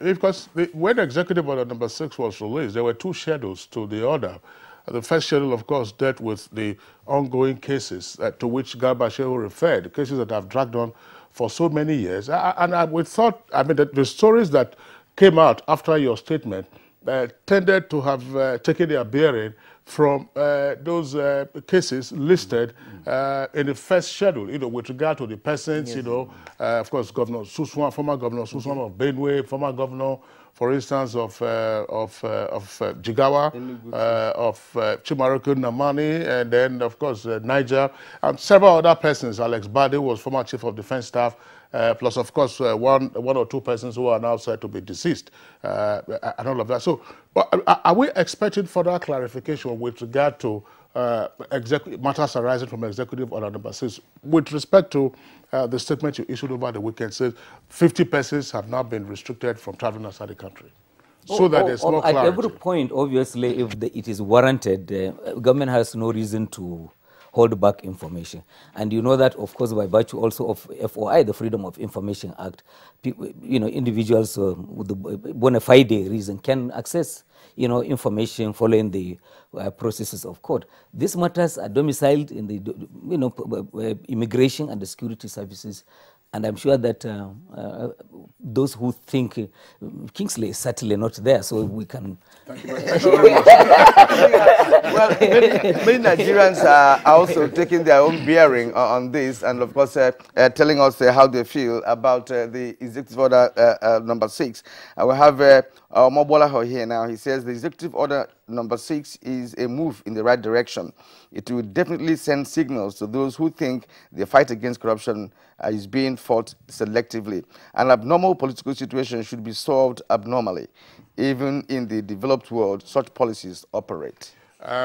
because when Executive Order number 6 was released, there were two schedules to the order. The first schedule, of course, dealt with the ongoing cases to which Garba Shehu referred, cases that have dragged on for so many years. We thought, the stories that came out after your statement tended to have taken their bearing from those cases listed in the first schedule, with regard to the persons, of course, Governor Suswan, former Governor Suswan of Benue, former Governor, for instance, of Jigawa, of Chimaroku Namani, and then, of course, Niger, and several other persons. Alex Bade was former Chief of Defense Staff, plus, of course, one or two persons who are now said to be deceased, and all of that. So, are we expecting further clarification with regard to matters arising from Executive Order number 6 with respect to the statement you issued over the weekend says 50 persons have now been restricted from traveling outside the country? So that there's more clarity. At every point, obviously, if it is warranted, government has no reason to hold back information. And you know that, of course, by virtue also of FOI, the Freedom of Information Act, people, individuals with the bona fide reason can access, information following the processes of court. These matters are domiciled in the, immigration and the security services. And I'm sure that those who think Kingsley is certainly not there, so we can... Thank you very much. Well, many Nigerians are also taking their own bearing on this, and of course telling us how they feel about the Executive Order number 6. We have Mobola here now. He says the Executive Order number 6 is a move in the right direction. It will definitely send signals to those who think the fight against corruption is being fought selectively. An abnormal political situation should be solved abnormally. Even in the developed world, such policies operate.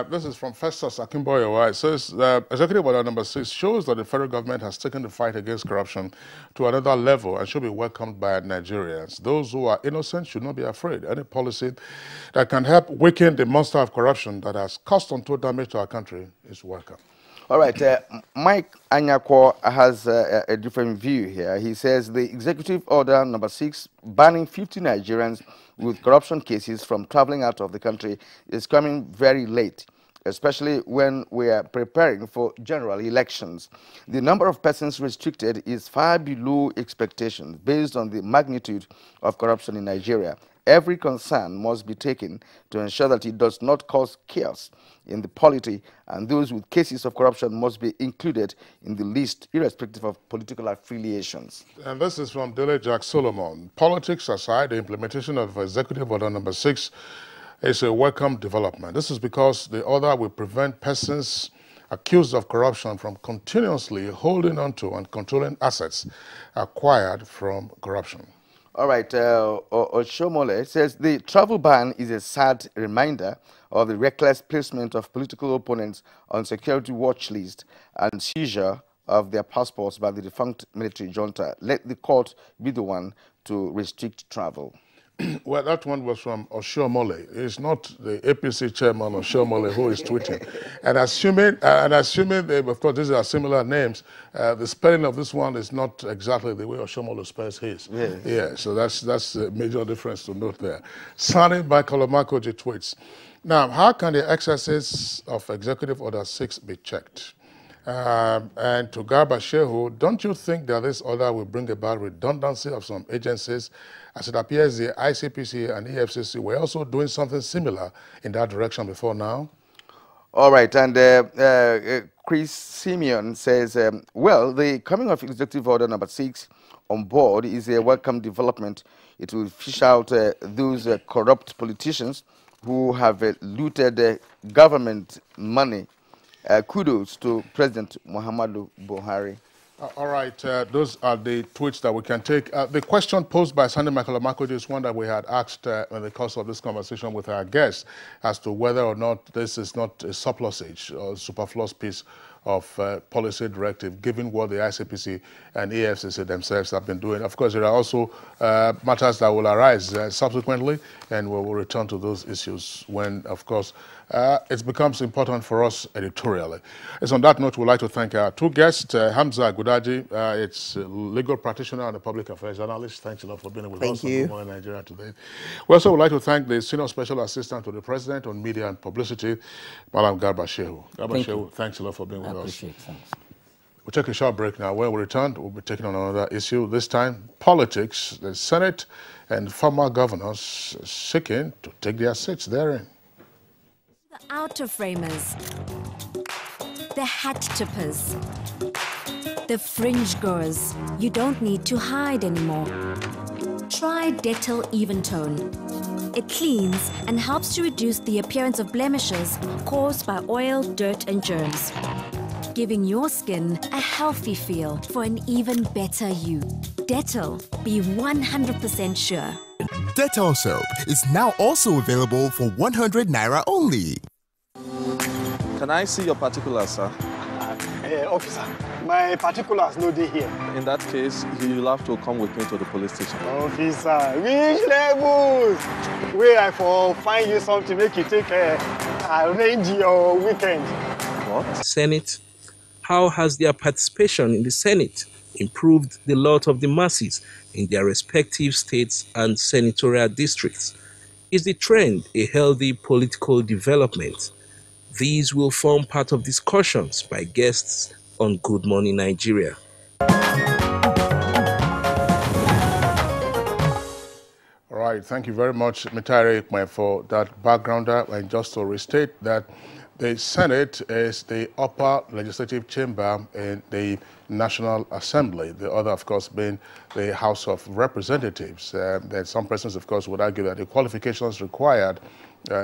This is from Festus Akimboyo. It says Executive Order number 6 shows that the federal government has taken the fight against corruption to another level and should be welcomed by Nigerians. Those who are innocent should not be afraid. Any policy that can help weaken the monster of corruption that has caused untold damage to our country is welcome. All right, Mike Anyako has a different view here. He says the Executive Order number 6 banning 50 Nigerians with corruption cases from traveling out of the country is coming very late, especially when we are preparing for general elections. The number of persons restricted is far below expectations based on the magnitude of corruption in Nigeria. Every concern must be taken to ensure that it does not cause chaos in the polity, and those with cases of corruption must be included in the list, irrespective of political affiliations. And this is from Dele Jack Solomon. Politics aside, the implementation of Executive Order number 6 is a welcome development. This is because the order will prevent persons accused of corruption from continuously holding onto and controlling assets acquired from corruption. All right, Oshomole says the travel ban is a sad reminder of the reckless placement of political opponents on security watch list and seizure of their passports by the defunct military junta. Let the court be the one to restrict travel. Well, that one was from Oshomole. It's not the APC chairman Oshomole who is tweeting. And assuming they, of course, these are similar names, the spelling of this one is not exactly the way Oshomole spells his. Yeah, so that's a major difference to note there. Signed by Kolomakoji tweets. Now, how can the excesses of Executive Order 6 be checked? And to Garba Shehu, don't you think that this order will bring about redundancy of some agencies, as it appears the ICPC and EFCC were also doing something similar in that direction before now? All right, and Chris Simeon says, well, the coming of Executive Order number 6 on board is a welcome development. It will fish out those corrupt politicians who have looted government money. Kudos to President Muhammadu Buhari. All right, those are the tweets that we can take. The question posed by Sandy Makalamakoji is one that we had asked in the course of this conversation with our guests as to whether or not this is not a surplusage or superfluous piece of policy directive, given what the ICPC and EFCC themselves have been doing. Of course, there are also matters that will arise subsequently, and we will return to those issues when, of course, it becomes important for us editorially. It's on that note, we'd like to thank our two guests, Hamza Gudaji, it's a legal practitioner and a public affairs journalist. Thanks a lot for being with us on Good Morning Nigeria today. We also would like to thank the Senior Special Assistant to the President on Media and Publicity, Madam Garba Shehu. Garba Shehu, thanks a lot for being with us. Thanks. We'll take a short break now. When we return, we'll be taking on another issue, this time politics, the Senate and former governors seeking to take their seats therein. The outer framers, the hat tippers, the fringe goers. You don't need to hide anymore. Try Dettol Even Tone. It cleans and helps to reduce the appearance of blemishes caused by oil, dirt, and germs, giving your skin a healthy feel for an even better you. Dettol, be 100% sure. Dettol soap is now also available for 100 Naira only. Can I see your particulars, sir? Officer, my particulars no dey here. In that case, you'll have to come with me to the police station. Officer, which levels? Where I for find you something make you take arrange your weekend. What? Senate. How has their participation in the Senate improved the lot of the masses in their respective states and senatorial districts? Is the trend a healthy political development? These will form part of discussions by guests on Good Morning Nigeria. All right, thank you very much, Mitari Ikme, for that backgrounder. And just to restate that the Senate is the upper legislative chamber in the National Assembly. The other, of course, being the House of Representatives. Then some persons, of course, would argue that the qualifications required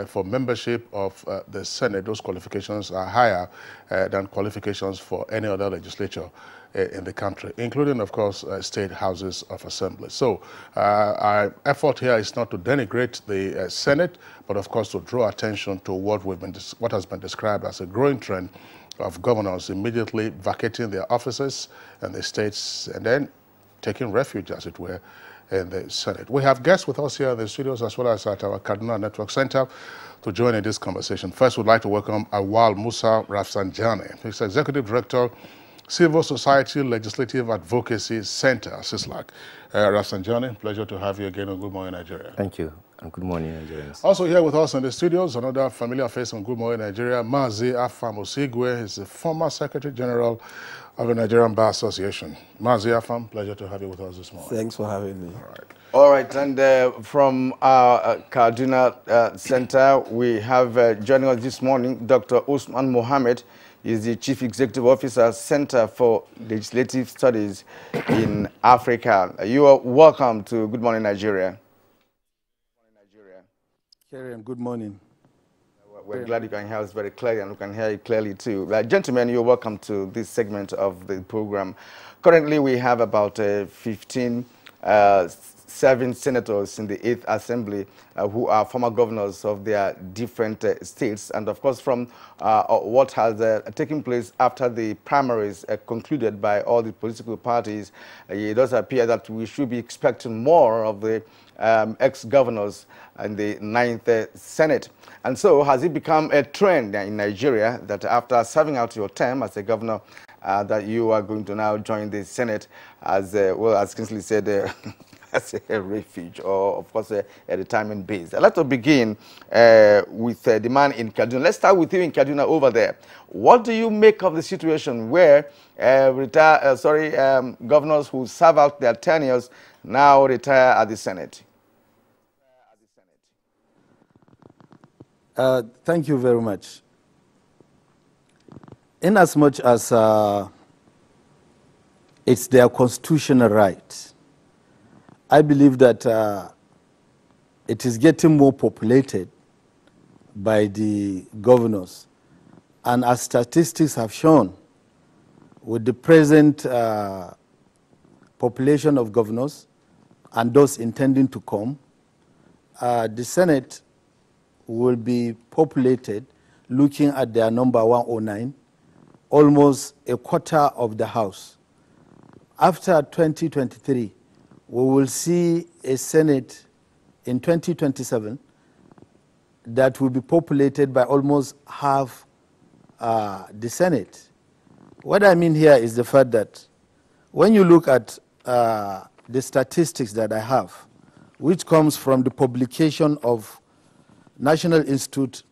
for membership of the Senate, those qualifications are higher than qualifications for any other legislature in the country, including, of course, state houses of assembly. So our effort here is not to denigrate the Senate, but of course to draw attention to what has been described as a growing trend of governors immediately vacating their offices in the states and then taking refuge, as it were, in the Senate. We have guests with us here in the studios as well as at our Kaduna Network Center to join in this conversation. First, we'd like to welcome Awal Musa Rafsanjani. He's Executive Director, Civil Society Legislative Advocacy Center, CISLAC. Rafsanjani, pleasure to have you again on Good Morning Nigeria. Thank you, and good morning, Nigerians. Also here with us in the studios, another familiar face on Good Morning Nigeria, Mazi Afam Osigwe. He's the former Secretary General of the Nigerian Bar Association. Mazi Afam, pleasure to have you with us this morning. Thanks for having me. All right. All right, and from our Kaduna Center, we have joining us this morning, Dr. Usman Mohammed. Is the Chief Executive Officer, Center for Legislative Studies in Africa. You are welcome to Good Morning Nigeria. Karen, good morning. We're glad you can hear us very clearly, and we can hear you clearly too. Gentlemen, you're welcome to this segment of the program. Currently, we have about 15 serving senators in the 8th Assembly who are former governors of their different states. And of course, from what has taken place after the primaries concluded by all the political parties, it does appear that we should be expecting more of the ex-governors in the 9th Senate. And so has it become a trend in Nigeria that after serving out your term as a governor, that you are going to now join the Senate as, well, as Kingsley said, as a refuge or, of course, a retirement base. I'd like to begin with the man in Kaduna. Let's start with you in Kaduna over there. What do you make of the situation where governors who serve out their tenures now retire at the Senate? Thank you very much. in as much as it's their constitutional right, I believe that it is getting more populated by the governors. And as statistics have shown, with the present population of governors and those intending to come, the Senate will be populated, looking at their number 109, almost a quarter of the House. After 2023, we will see a Senate in 2027 that will be populated by almost half the Senate. What I mean here is the fact that when you look at the statistics that I have, which comes from the publication of National Institute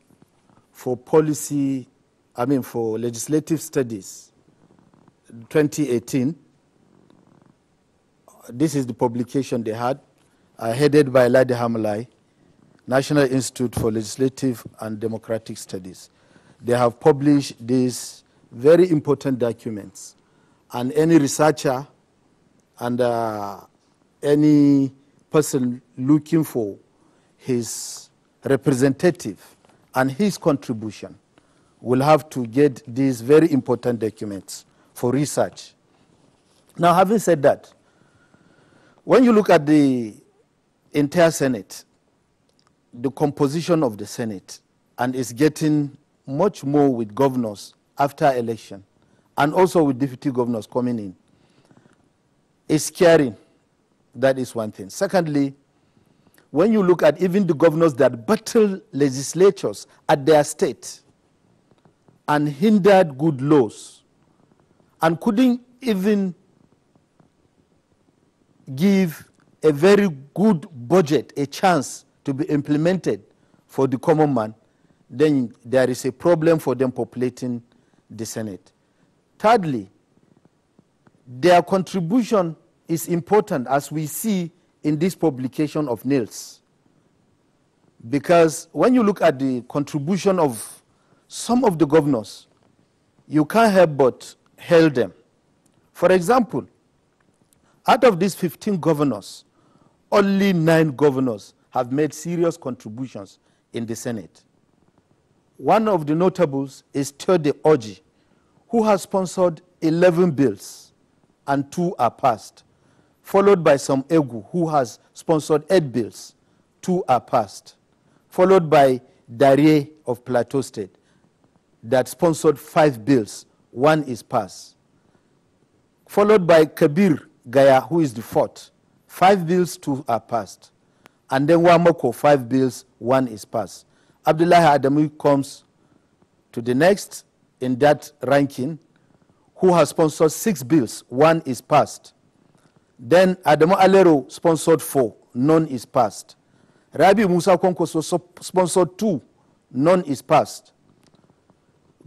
for Policy, for Legislative Studies, 2018, this is the publication they had, headed by Ladi Hamalai, National Institute for Legislative and Democratic Studies. They have published these very important documents, and any researcher and any person looking for his representative and his contribution will have to get these very important documents for research. Now, having said that, when you look at the entire Senate, the composition of the Senate, and it's getting much more with governors after election, and also with deputy governors coming in, it's scary. That is one thing. Secondly, when you look at even the governors that battled legislatures at their state and hindered good laws and couldn't even give a very good budget a chance to be implemented for the common man, then there is a problem for them populating the Senate. Thirdly, their contribution is important, as we see in this publication of Niels. Because when you look at the contribution of some of the governors, you can't help but hail them. For example, out of these 15 governors, only 9 governors have made serious contributions in the Senate. One of the notables is Theode Oji, who has sponsored 11 bills and 2 are passed, followed by Sam Egu, who has sponsored 8 bills, 2 are passed, followed by Darie of Plateau State, that sponsored 5 bills, 1 is passed, followed by Kabir Gaya, who is the 4th, 5 bills, 2 are passed, and then Wamoko, 5 bills, 1 is passed. Abdullahi Adamu comes to the next in that ranking, who has sponsored 6 bills, 1 is passed. Then Adamu Alero sponsored 4, none is passed. Rabi Musa Konkoso sponsored 2, none is passed.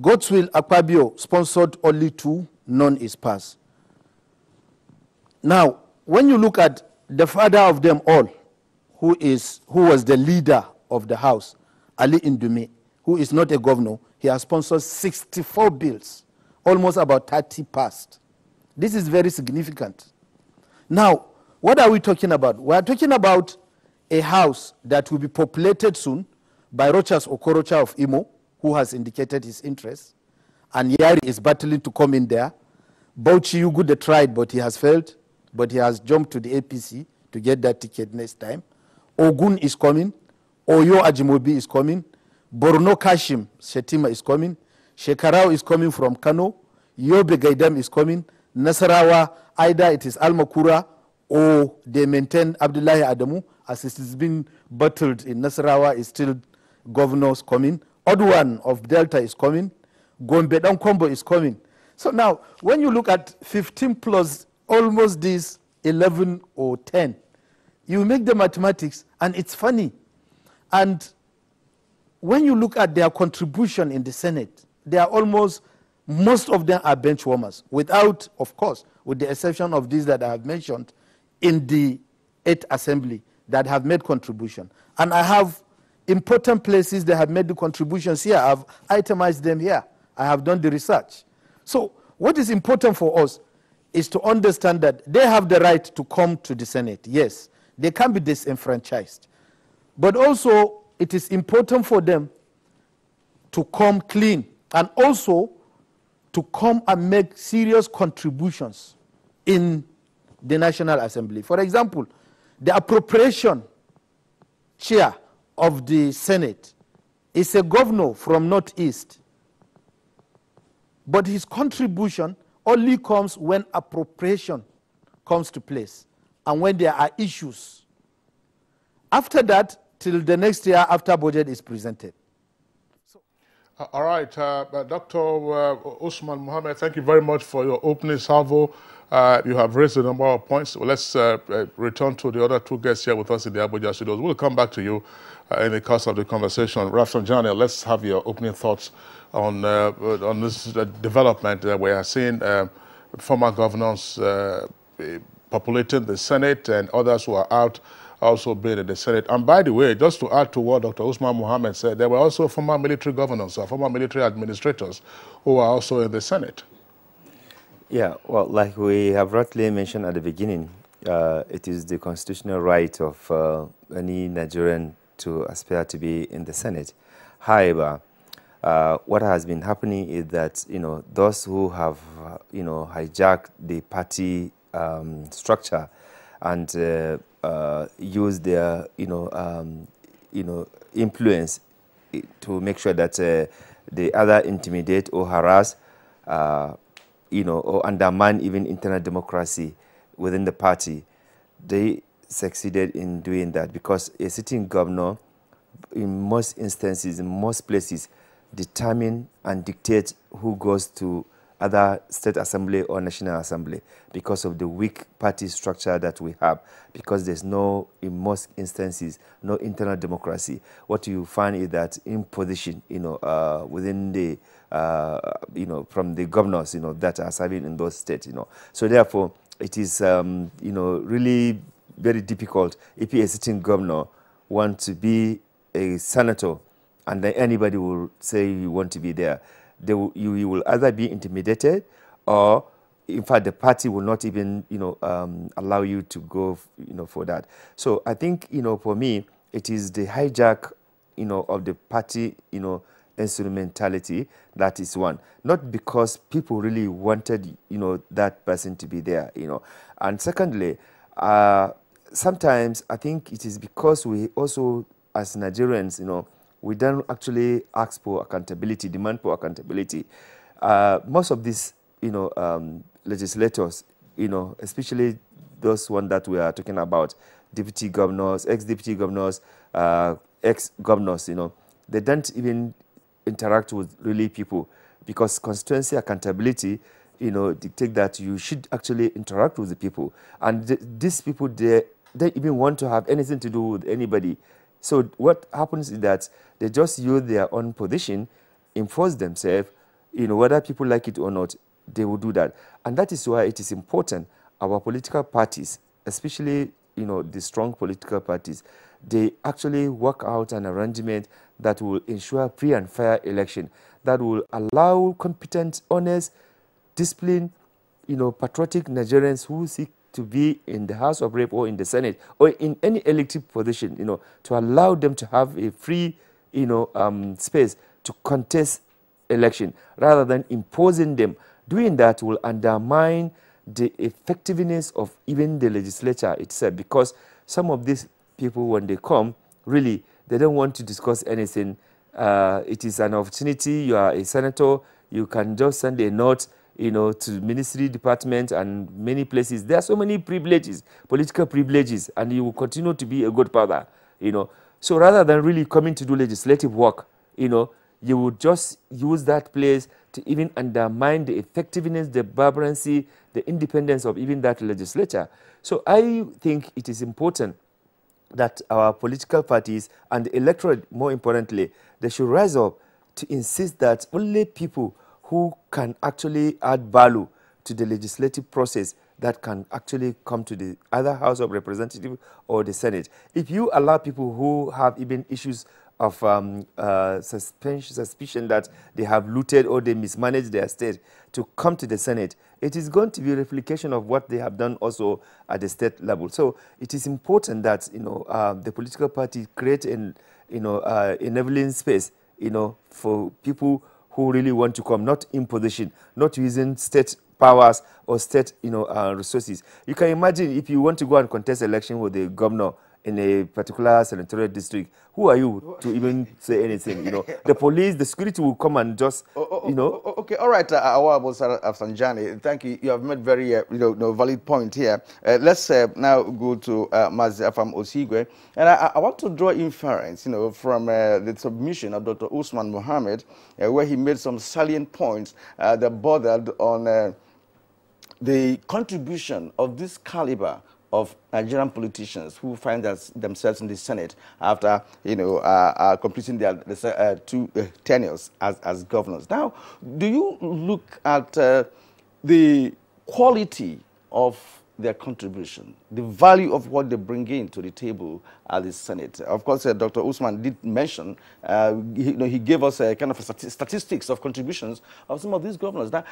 Godswill Akpabio sponsored only 2, none is passed. Now, when you look at the father of them all, who was the leader of the House, Ali Indume, who is not a governor, he has sponsored 64 bills, almost about 30 passed. This is very significant. Now, what are we talking about? We are talking about a house that will be populated soon by Rochas Okorocha of Imo, who has indicated his interest, and Yari is battling to come in there. Bauchi Yugu they tried, but he has failed, but he has jumped to the APC to get that ticket next time. Ogun is coming. Oyo Ajimobi is coming. Borno Kashim Shetima is coming. Shekarau is coming from Kano. Yobe Gaidam is coming. Nasarawa, either it is Almakura or they maintain Abdullahi Adamu, as it is being battled in Nasarawa, is still governors coming. Odwan of Delta is coming. Gombe Kombo is coming. So now, when you look at 15 plus almost these 11 or 10, you make the mathematics, and it's funny. And when you look at their contribution in the Senate, they are almost, most of them are bench warmers, without, of course, with the exception of these that I have mentioned in the 8th Assembly that have made contribution. And I have important places that have made the contributions here. I've itemized them here. I have done the research. So what is important for us is to understand that they have the right to come to the Senate. Yes, they can be disenfranchised. But also, it is important for them to come clean and also to come and make serious contributions in the National Assembly. For example, the appropriation chair of the Senate is a governor from Northeast. But his contribution only comes when appropriation comes to place and when there are issues. After that, till the next year after budget is presented. All right, Dr. Usman Mohammed, thank you very much for your opening salvo. You have raised a number of points. Well, let's return to the other two guests here with us in the Abuja studios. We'll come back to you in the course of the conversation. Rafsanjani, let's have your opening thoughts on this development that we are seeing former governors populating the Senate and others who are out also being in the Senate. And by the way, just to add to what Dr. Usman Mohammed said, there were also former military governors or former military administrators who are also in the Senate. Yeah, well, like we have rightly mentioned at the beginning, it is the constitutional right of any Nigerian to aspire to be in the Senate. However, what has been happening is that, those who have, hijacked the party structure and use their, influence to make sure that they either intimidate or harass, or undermine even internal democracy within the party. They succeeded in doing that because a sitting governor, in most instances, in most places, determine and dictate who goes to other state assembly or national assembly because of the weak party structure that we have, because there's no, in most instances, no internal democracy. What you find is that imposition, within the, from the governors, that are serving in those states, So therefore, it is, really very difficult if a sitting governor wants to be a senator and then anybody will say you want to be there. You will either be intimidated or, in fact, the party will not even, allow you to go, for that. So I think, for me, it is the hijack, of the party, instrumentality that is one. Not because people really wanted, that person to be there, And secondly, sometimes I think it is because we also, as Nigerians, we don't actually ask for accountability, demand for accountability. Most of these, legislators, especially those ones that we are talking about, deputy governors, ex-deputy governors, ex-governors, they don't even interact with really people because constituency accountability, dictate that you should actually interact with the people. And these people, they don't even want to have anything to do with anybody. So what happens is that they just use their own position, enforce themselves, whether people like it or not, they will do that. And that is why it is important, our political parties, especially, the strong political parties, they actually work out an arrangement that will ensure free and fair election, that will allow competent, honest, disciplined, patriotic Nigerians who seek to be in the House of Rep or in the Senate or in any elective position, to allow them to have a free, space to contest election rather than imposing them. Doing that will undermine the effectiveness of even the legislature itself because some of these people, when they come, really, they don't want to discuss anything. It is an opportunity. You are a senator. You can just send a note, to ministry department and many places. There are so many privileges, political privileges, and you will continue to be a good father, So rather than really coming to do legislative work, you would just use that place to even undermine the effectiveness, the vibrancy, the independence of even that legislature. So I think it is important that our political parties and the electorate, more importantly, they should rise up to insist that only people who can actually add value to the legislative process that can actually come to the other House of Representatives or the Senate. If you allow people who have even issues of suspicion that they have looted or they mismanaged their state to come to the Senate, it is going to be a replication of what they have done also at the state level. So it is important that, you know, the political party create an, you know, enabling space, you know, for people who really want to come, not imposition, not using state powers or state, you know, resources. You can imagine if you want to go and contest election with the governor in a particular senatorial district, who are you to even say anything? You know, the police, the security will come and just, you know. Okay, all right, Awabo Sanjani, thank you. You have made very, valid point here. Let's now go to Mazi Afam Osigwe, and I want to draw inference, you know, from the submission of Dr. Usman Mohammed, where he made some salient points that bordered on the contribution of this caliber of Nigerian politicians who find themselves in the Senate after, you know, completing their 2 tenures as governors. Now, do you look at the quality of their contribution, the value of what they bring in to the table at the Senate? Of course, Dr. Usman did mention, he gave us a kind of statistics of contributions of some of these governors. Now,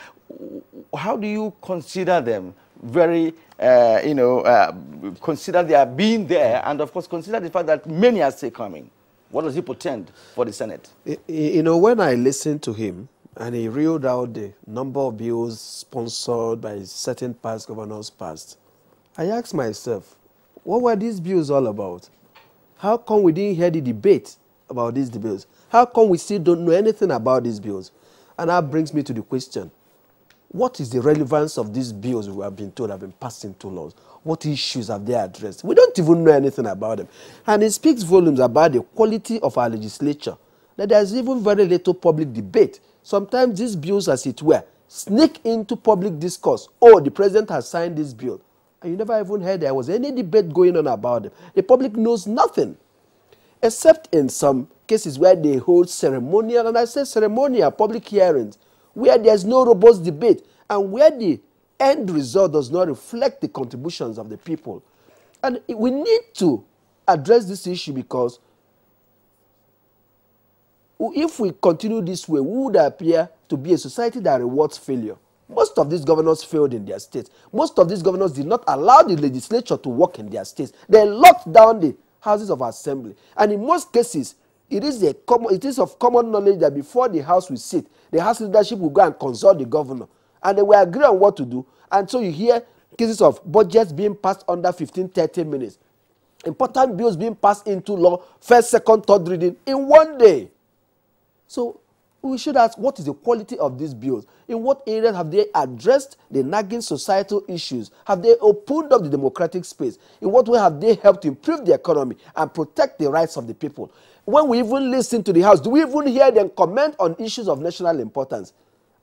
how do you consider them? Very, consider their being there, and of course consider the fact that many are still coming. What does he portend for the Senate? You know, when I listened to him and he reeled out the number of bills sponsored by certain past governors past, I asked myself, what were these bills all about? How come we didn't hear the debate about these bills? How come we still don't know anything about these bills? And that brings me to the question, what is the relevance of these bills we have been told have been passed into laws? What issues have they addressed? We don't even know anything about them. And it speaks volumes about the quality of our legislature, that there's even very little public debate. Sometimes these bills, as it were, sneak into public discourse. Oh, the president has signed this bill. And you never even heard there was any debate going on about them. The public knows nothing, except in some cases where they hold ceremonial, and I say ceremonial, public hearings, where there's no robust debate and where the end result does not reflect the contributions of the people. And we need to address this issue, because if we continue this way, we would appear to be a society that rewards failure. Most of these governors failed in their states. Most of these governors did not allow the legislature to work in their states. They locked down the houses of assembly. And in most cases, it is of common knowledge that before the House will sit, the House leadership will go and consult the governor. And they will agree on what to do. And so you hear cases of budgets being passed under 15, 30 minutes. Important bills being passed into law, first, second, third reading in one day. So we should ask, what is the quality of these bills? In what areas have they addressed the nagging societal issues? Have they opened up the democratic space? In what way have they helped improve the economy and protect the rights of the people? When we even listen to the House, do we even hear them comment on issues of national importance?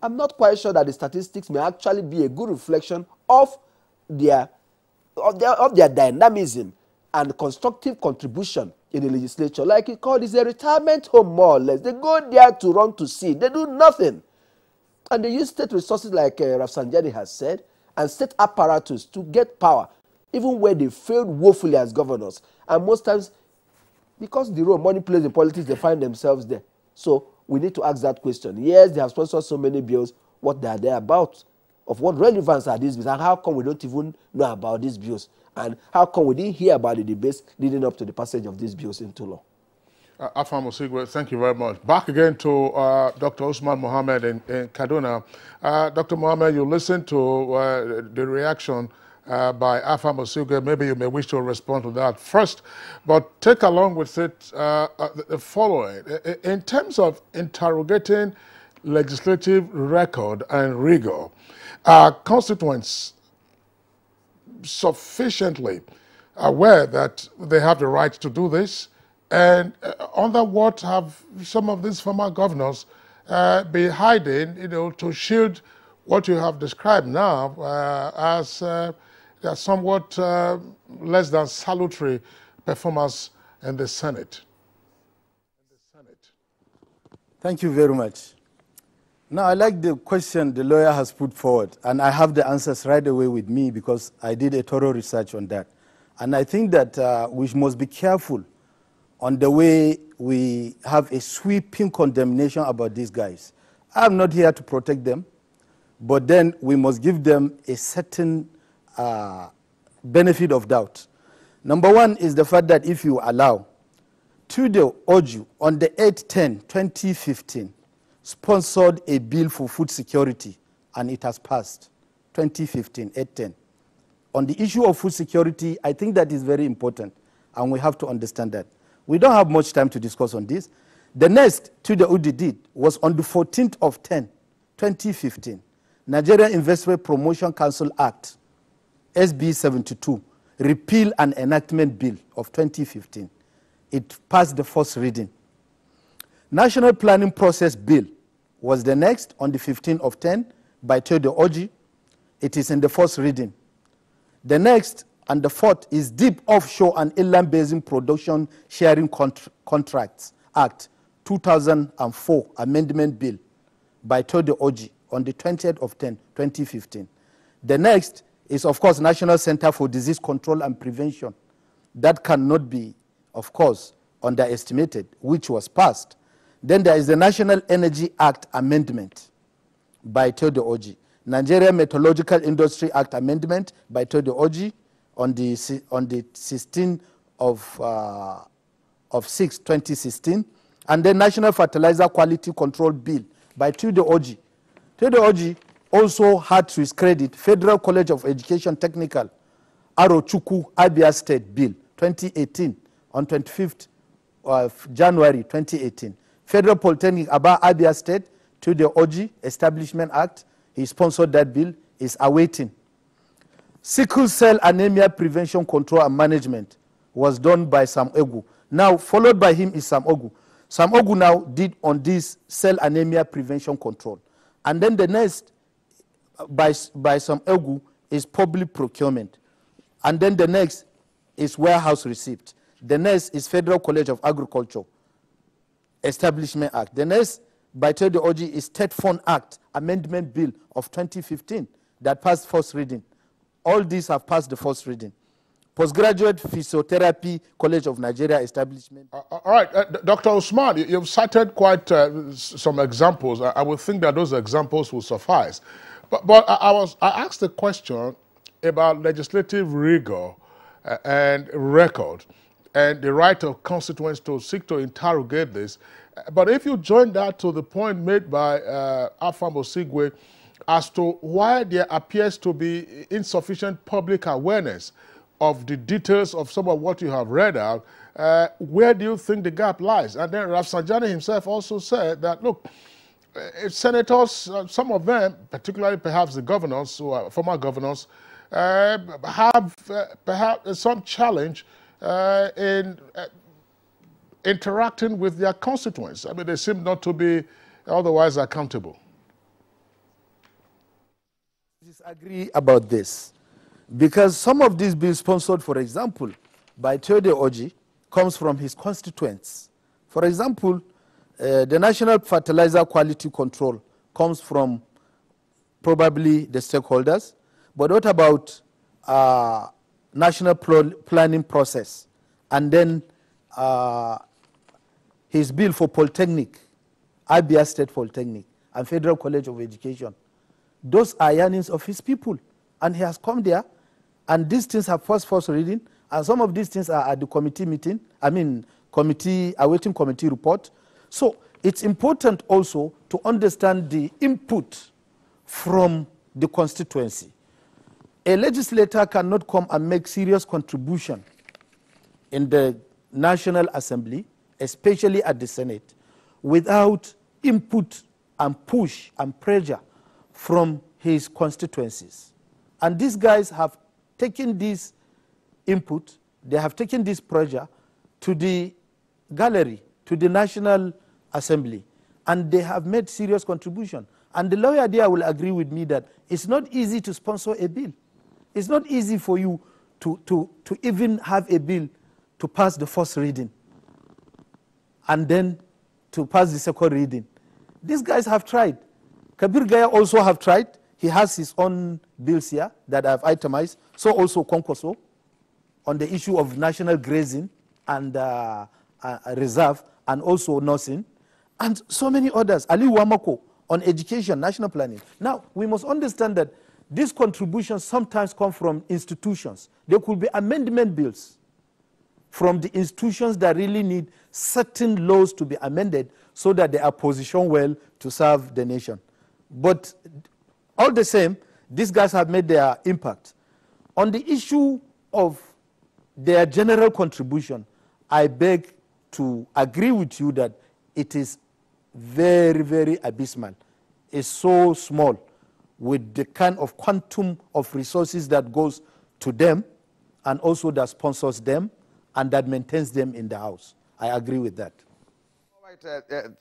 I'm not quite sure that the statistics may actually be a good reflection of their dynamism and constructive contribution in the legislature. Like you call this a retirement home, more or less. They go there to run to see. They do nothing. And they use state resources, like Rafsanjani has said, and state apparatus to get power, even where they failed woefully as governors. And most times, because the role money plays in politics, they find themselves there. So we need to ask that question. Yes, they have sponsored so many bills. What are they about? Of what relevance are these bills? And how come we don't even know about these bills? And how come we didn't hear about the debates leading up to the passage of these bills into law? Afam Osigwe, thank you very much. Back again to Dr. Usman Mohammed in Kaduna. Dr. Mohammed, you listened to the reaction by Afam Osigwe. Maybe you may wish to respond to that first, but take along with it the following. In terms of interrogating legislative record and rigor, are constituents sufficiently aware that they have the right to do this? And under what have some of these former governors been hiding, to shield what you have described now as somewhat less than salutary performance in the Senate? Thank you very much. Now, I like the question the lawyer has put forward, and I have the answers right away with me because I did a thorough research on that. And I think that we must be careful on the way we have a sweeping condemnation about these guys. I'm not here to protect them, but then we must give them a certain benefit of doubt. Number one is the fact that if you allow, Tude Oju on the 8/10/2015 sponsored a bill for food security, and it has passed. 2015, 8/10. On the issue of food security, I think that is very important, and we have to understand that. We don't have much time to discuss on this. The next Tude Oju did was on the 14/10/2015, Nigerian Investment Promotion Council Act, SB 72, repeal and enactment bill of 2015. It passed the first reading. National Planning Process Bill was the next on the 15/10 by Tude Oju. It is in the first reading. The next and the fourth is Deep Offshore and Inland Basin Production Sharing Contracts Act 2004 Amendment Bill by Tude Oju on the 20/10/2015. The next is, of course, National Center for Disease Control and Prevention. That cannot be, of course, underestimated, which was passed. Then there is the National Energy Act Amendment by Tude Oju. Nigerian Metallurgical Industry Act Amendment by Tude Oju on the 16th of 6/2016. And then National Fertilizer Quality Control Bill by Tude Oju. Tude Oju also had to his credit Federal College of Education Technical, Arochukwu, Abia State Bill 2018 on 25th of January 2018. Federal Polytechnic, Aba, Abia State, Tude Oju Establishment Act. He sponsored that bill, is awaiting. Sickle cell anemia prevention, control and management was done by Sam Ogu. Now, followed by him is Sam Ogu. Sam Ogu now did on this cell anemia prevention control. And then the next by Sam Ogu is public procurement. And then the next is warehouse receipt. The next is Federal College of Agriculture Establishment Act. The next by Tude Oju is State Fund Act Amendment Bill of 2015 that passed first reading. All these have passed the first reading. Postgraduate Physiotherapy College of Nigeria establishment. All right, Dr. Usman, you've cited quite some examples. I would think that those examples will suffice. But I asked the question about legislative rigor and record and the right of constituents to seek to interrogate this. But if you join that to the point made by Afam Osigwe as to why there appears to be insufficient public awareness of the details of some of what you have read out, where do you think the gap lies? And then Rafsanjani himself also said that, look, senators, some of them, particularly perhaps the governors, who are former governors, have perhaps some challenge in interacting with their constituents. I mean, they seem not to be otherwise accountable. I disagree about this, because some of these bills sponsored, for example, by Tude Oju, comes from his constituents. For example, the National Fertilizer Quality Control comes from probably the stakeholders. But what about national planning process? And then his bill for Polytechnic, Abia State Polytechnic, and Federal College of Education. Those are yearnings of his people. And he has come there, and these things have first reading, and some of these things are at the committee meeting, awaiting committee report. So it's important also to understand the input from the constituency. A legislator cannot come and make serious contribution in the National Assembly, especially at the Senate, without input and push and pressure from his constituencies. And these guys have taken this input, they have taken this pressure to the gallery, to the National Assembly, and they have made serious contribution. And the lawyer there will agree with me that it's not easy to sponsor a bill. It's not easy for you to even have a bill to pass the first reading and then to pass the second reading. These guys have tried. Kabir Gaya also have tried. He has his own bills here that I've itemized. So also Konkoso on the issue of national grazing and reserve and also nursing, and so many others. Ali Wamako on education, national planning. Now, we must understand that these contributions sometimes come from institutions. There could be amendment bills from the institutions that really need certain laws to be amended so that they are positioned well to serve the nation. But all the same, these guys have made their impact. On the issue of their general contribution, I beg to agree with you that it is very, very abysmal. It's so small with the kind of quantum of resources that goes to them and also that sponsors them and that maintains them in the house. I agree with that.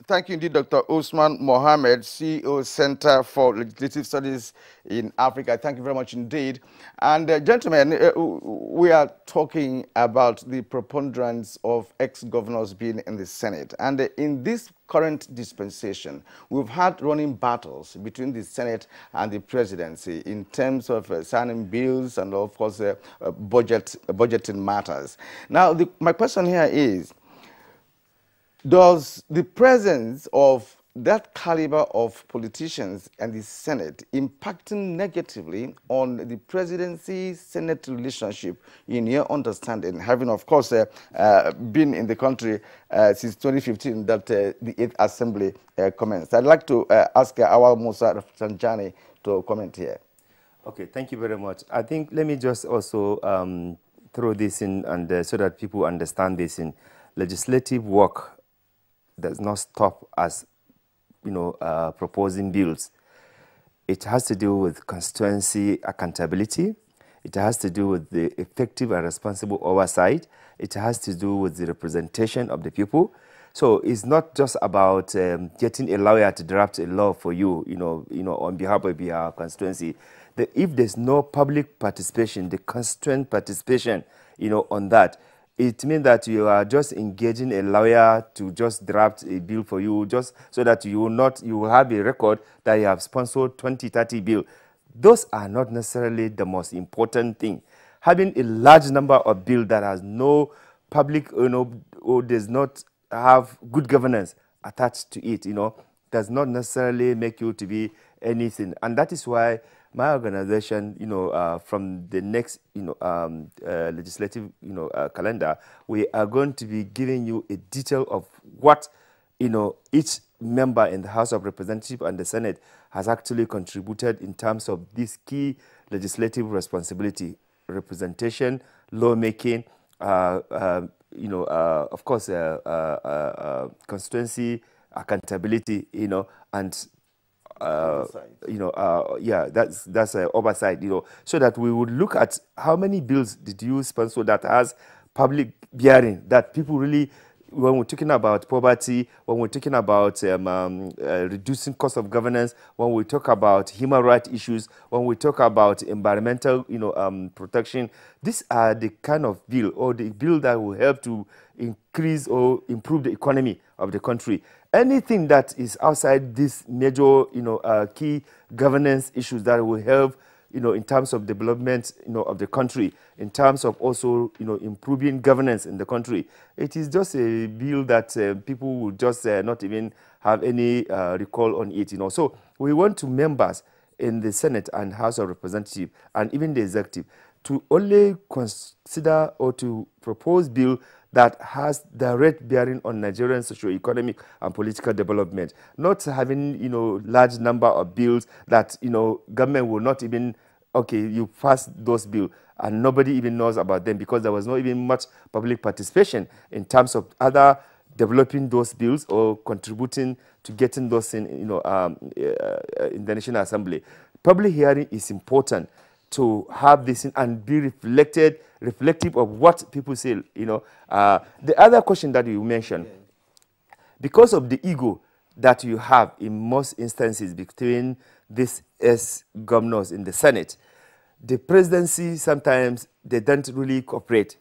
Thank you indeed, Dr. Usman Mohammed, CEO, Center for Legislative Studies in Africa. Thank you very much indeed. And gentlemen, we are talking about the preponderance of ex-governors being in the Senate. And in this current dispensation, we've had running battles between the Senate and the presidency in terms of signing bills and, of course, budgeting matters. Now, my question here is, does the presence of that caliber of politicians and the Senate impacting negatively on the presidency-Senate relationship in your understanding, having, of course, been in the country since 2015 that the 8th Assembly commenced? I'd like to ask Awal Musa Sanjani to comment here. Okay, thank you very much. I think let me just also throw this in and so that people understand this in legislative work does not stop as, proposing bills. It has to do with constituency accountability. It has to do with the effective and responsible oversight. It has to do with the representation of the people. So it's not just about getting a lawyer to draft a law for you, on behalf of your constituency. If there's no public participation, the constituent participation, on that, it means that you are just engaging a lawyer to just draft a bill for you, just so that you will have a record that you have sponsored 20, 30 bills. Those are not necessarily the most important thing. Having a large number of bills that has no public, or does not have good governance attached to it, does not necessarily make you to be anything. And that is why my organization, from the next, legislative, calendar, we are going to be giving you a detail of what, each member in the House of Representatives and the Senate has actually contributed in terms of this key legislative responsibility, representation, lawmaking, of course, constituency accountability, and that's oversight, so that we would look at how many bills did you sponsor that has public bearing, that people really, when we're talking about poverty, when we're talking about reducing cost of governance, when we talk about human rights issues, when we talk about environmental, protection, these are the kind of bill or the bill that will help to increase or improve the economy of the country. Anything that is outside these major, key governance issues that will help, in terms of development, of the country, in terms of also, improving governance in the country, it is just a bill that people will just not even have any recall on it, So we want to members in the Senate and House of Representatives and even the executive to only consider or to propose bill that has direct bearing on Nigerian socio-economic and political development, not having, large number of bills that, government will not even, okay, you pass those bills and nobody even knows about them because there was not even much public participation in terms of other developing those bills or contributing to getting those in, in the National Assembly. Public hearing is important to have this in and be reflective of what people say, The other question that you mentioned, because of the ego that you have in most instances between these ex-governors in the Senate, the presidency sometimes, they don't really cooperate.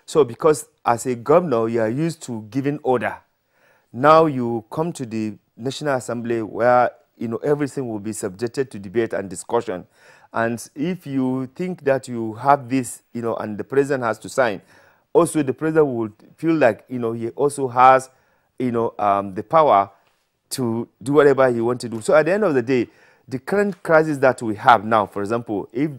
So because as a governor, you are used to giving order. Now you come to the National Assembly where, everything will be subjected to debate and discussion. And if you think that you have this, and the president has to sign, also the president would feel like, he also has, the power to do whatever he wants to do. So at the end of the day, the current crisis that we have now, for example, if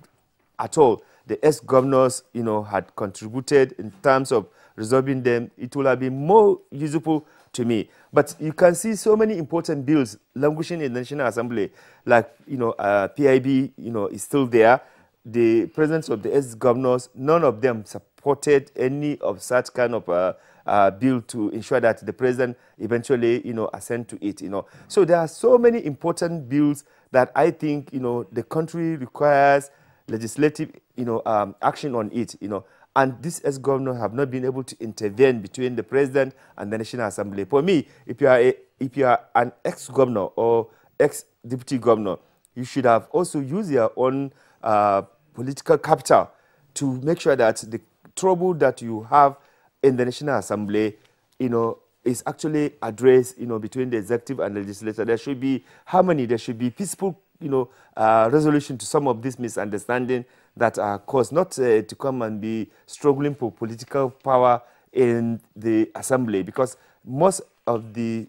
at all the ex-governors, had contributed in terms of resolving them, it would have been more useful to me. But you can see so many important bills languishing in the National Assembly, like, PIB, is still there. The presence of the ex-governors, none of them supported any of such kind of bill to ensure that the president eventually, assent to it, So there are so many important bills that I think, the country requires legislative, action on it, And these ex-governors have not been able to intervene between the president and the National Assembly. For me, if you are an ex-governor or ex-deputy governor, you should have also used your own political capital to make sure that the trouble that you have in the National Assembly, is actually addressed, between the executive and the legislature. There should be harmony. There should be peaceful, resolution to some of this misunderstanding that are caused, not to come and be struggling for political power in the assembly. Because most of the,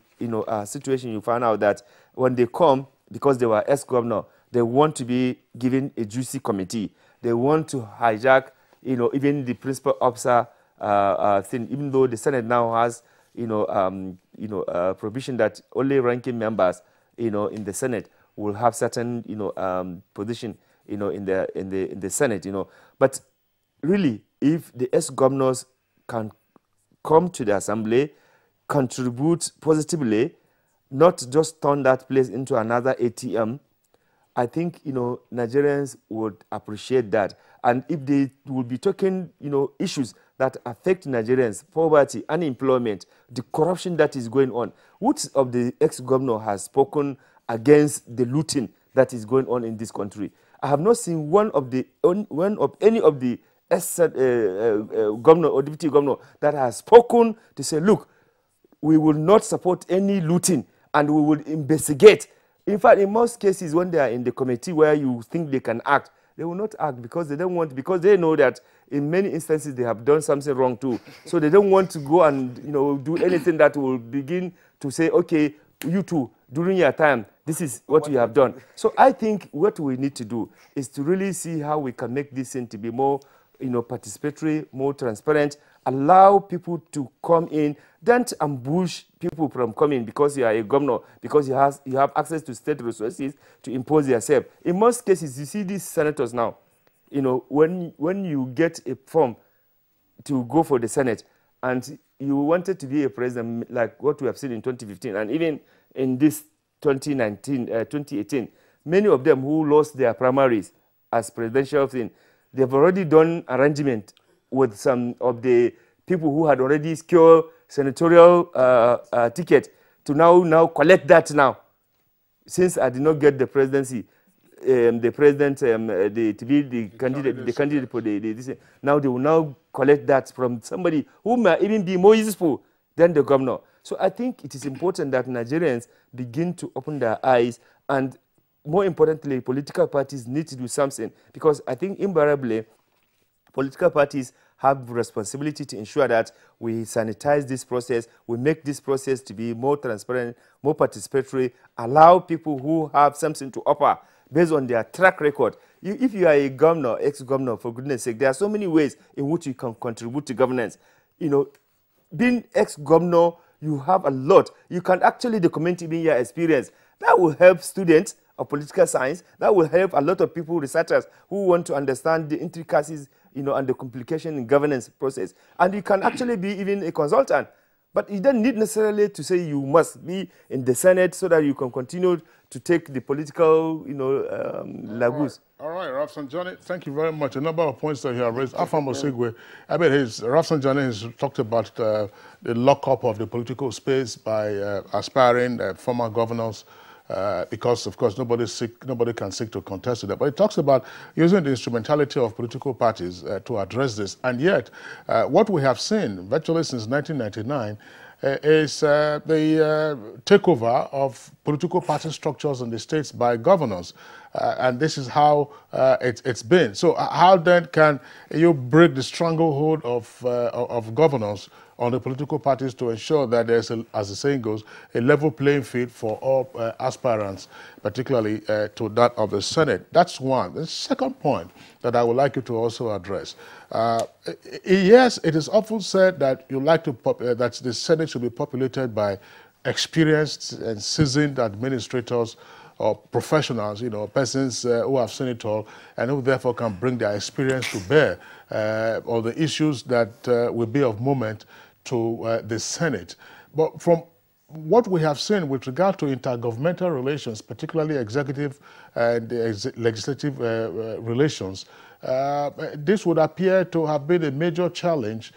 situation you find out that when they come, because they were ex-governor, they want to be given a juicy committee. They want to hijack, even the principal officer thing, even though the Senate now has, provision that only ranking members, in the Senate will have certain, position, in the Senate, But really, if the ex-governors can come to the assembly, contribute positively, not just turn that place into another ATM, I think, Nigerians would appreciate that. And if they will be talking, issues that affect Nigerians, poverty, unemployment, the corruption that is going on, which of the ex-governor has spoken against the looting that is going on in this country? I have not seen any of the governor or deputy governor that has spoken to say, look, we will not support any looting and we will investigate. In fact, in most cases, when they are in the committee where you think they can act, they will not act because they don't want, because they know that in many instances they have done something wrong too. So they don't want to go and do anything that will begin to say, okay, you two, during your time, this is what you have done. So I think what we need to do is to really see how we can make this thing to be more, participatory, more transparent, allow people to come in. Don't ambush people from coming because you are a governor, because you have access to state resources to impose yourself. In most cases, you see these senators now, when you get a form to go for the Senate and you wanted to be a president like what we have seen in 2015 and even in this 2018, many of them who lost their primaries as presidential thing, they've already done arrangement with some of the people who had already secured senatorial ticket to now collect that now. Since I did not get the presidency, the president to be the candidate for this, now they will now collect that from somebody who may even be more useful than the governor. So I think it is important that Nigerians begin to open their eyes, and more importantly, political parties need to do something, because I think invariably political parties have responsibility to ensure that we sanitize this process, we make this process to be more transparent, more participatory, allow people who have something to offer based on their track record. If you are a governor, ex-governor, for goodness sake, there are so many ways in which you can contribute to governance. Being ex-governor, you have a lot. You can actually document even your experience. That will help students of political science. That will help a lot of people, researchers, who want to understand the intricacies, and the complication in governance process. And you can actually be even a consultant. But you don't need necessarily to say you must be in the Senate so that you can continue to take the political, lagoons. All right, Rafsanjani, thank you very much. A number of points that you have raised. Afam Osigwe, Rafsanjani has talked about the lockup of the political space by aspiring former governors, because, of course, nobody can seek to contest it. But it talks about using the instrumentality of political parties to address this. And yet, what we have seen virtually since 1999 is the takeover of political party structures in the states by governors. And this is how it's been. So how then can you break the stranglehold of governors on the political parties to ensure that there's, as the saying goes, a level playing field for all aspirants, particularly to that of the Senate? That's one. The second point that I would like you to also address. Yes, it is often said that you like to that the Senate should be populated by experienced and seasoned administrators or professionals, you know, persons who have seen it all and who therefore can bring their experience to bear on the issues that will be of moment to the Senate. But from what we have seen with regard to intergovernmental relations, particularly executive and legislative relations, this would appear to have been a major challenge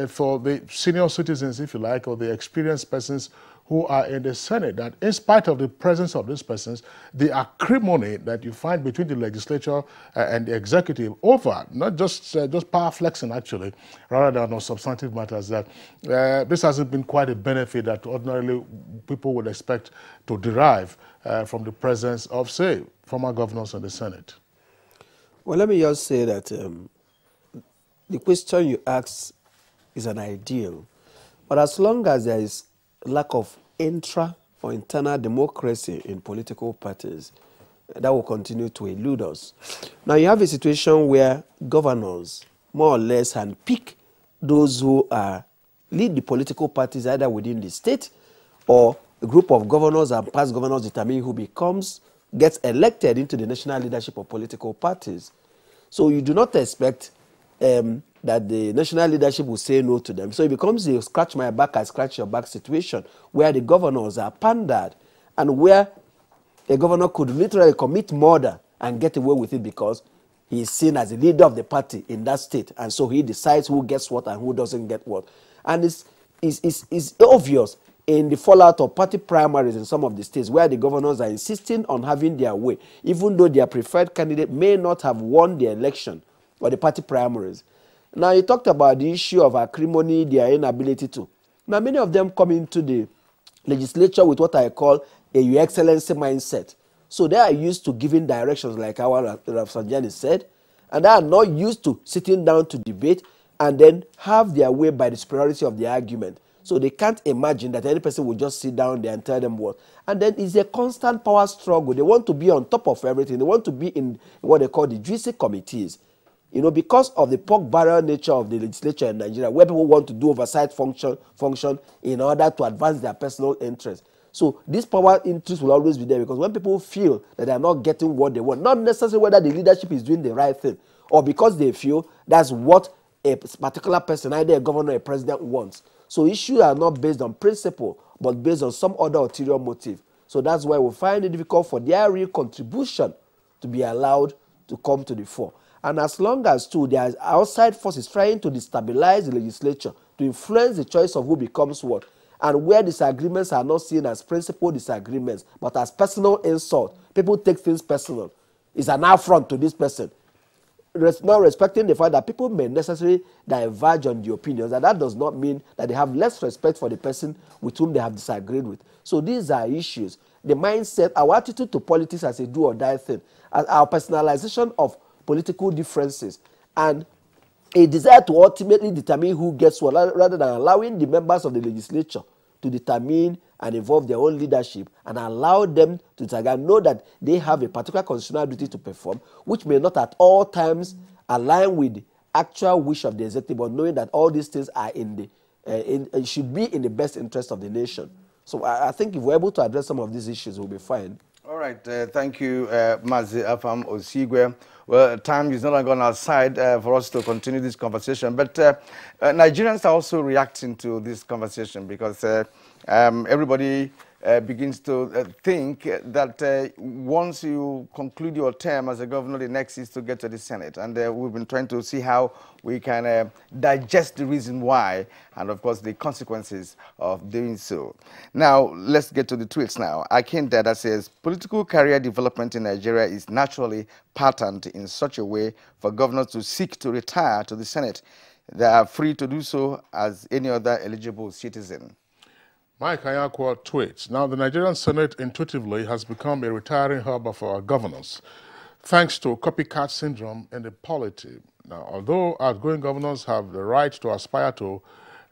for the senior citizens, if you like, or the experienced persons who are in the Senate, that in spite of the presence of these persons, the acrimony that you find between the legislature and the executive over, not just power flexing actually, rather than on substantive matters, that this hasn't been quite a benefit that ordinarily people would expect to derive from the presence of, say, former governors in the Senate. Well, let me just say that the question you asked is an ideal, but as long as there is lack of intra or internal democracy in political parties, that will continue to elude us. Now you have a situation where governors more or less handpick those who lead the political parties either within the state, or a group of governors and past governors determine who gets elected into the national leadership of political parties. So you do not expect that the national leadership will say no to them. So it becomes a scratch my back, I scratch your back situation where the governors are pandered and where a governor could literally commit murder and get away with it because he is seen as the leader of the party in that state. And so he decides who gets what and who doesn't get what. And it's obvious in the fallout of party primaries in some of the states where the governors are insisting on having their way, even though their preferred candidate may not have won the election or the party primaries. Now, you talked about the issue of acrimony, their inability to. Now, many of them come into the legislature with what I call a Your Excellency mindset. So they are used to giving directions, like our Rafsanjani said, and they are not used to sitting down to debate and then have their way by the superiority of the argument. So they can't imagine that any person will just sit down there and tell them what. And then it's a constant power struggle. They want to be on top of everything. They want to be in what they call the juicy committees. You know, because of the pork barrel nature of the legislature in Nigeria, where people want to do oversight function in order to advance their personal interests. So this power interest will always be there, because when people feel that they are not getting what they want, not necessarily whether the leadership is doing the right thing, or because they feel that's what a particular person, either a governor or a president, wants. So issues are not based on principle, but based on some other ulterior motive. So that's why we find it difficult for their real contribution to be allowed to come to the fore. And as long as, too, there are outside forces trying to destabilize the legislature, to influence the choice of who becomes what, and where disagreements are not seen as principal disagreements, but as personal insult, people take things personal. It's an affront to this person. Not respecting the fact that people may necessarily diverge on the opinions, and that does not mean that they have less respect for the person with whom they have disagreed with. So these are issues. The mindset, our attitude to politics as a do or die thing, as our personalization of political differences, and a desire to ultimately determine who gets what, rather than allowing the members of the legislature to determine and evolve their own leadership and allow them to know that they have a particular constitutional duty to perform, which may not at all times align with the actual wish of the executive, but knowing that all these things are should be in the best interest of the nation. So I think if we're able to address some of these issues, we'll be fine. All right, thank you, Mazi Afam Osigwe. Well, time is no longer on our side for us to continue this conversation, but Nigerians are also reacting to this conversation, because everybody begins to think that once you conclude your term as a governor, the next is to get to the Senate. And we've been trying to see how we can digest the reason why, and of course the consequences of doing so. Now, let's get to the tweets now. Akin Dada says, political career development in Nigeria is naturally patterned in such a way for governors to seek to retire to the Senate. They are free to do so as any other eligible citizen. Mike Ayakwa tweets, now the Nigerian Senate intuitively has become a retiring hub of our governance, thanks to copycat syndrome in the polity. Now, although outgoing governors have the right to aspire to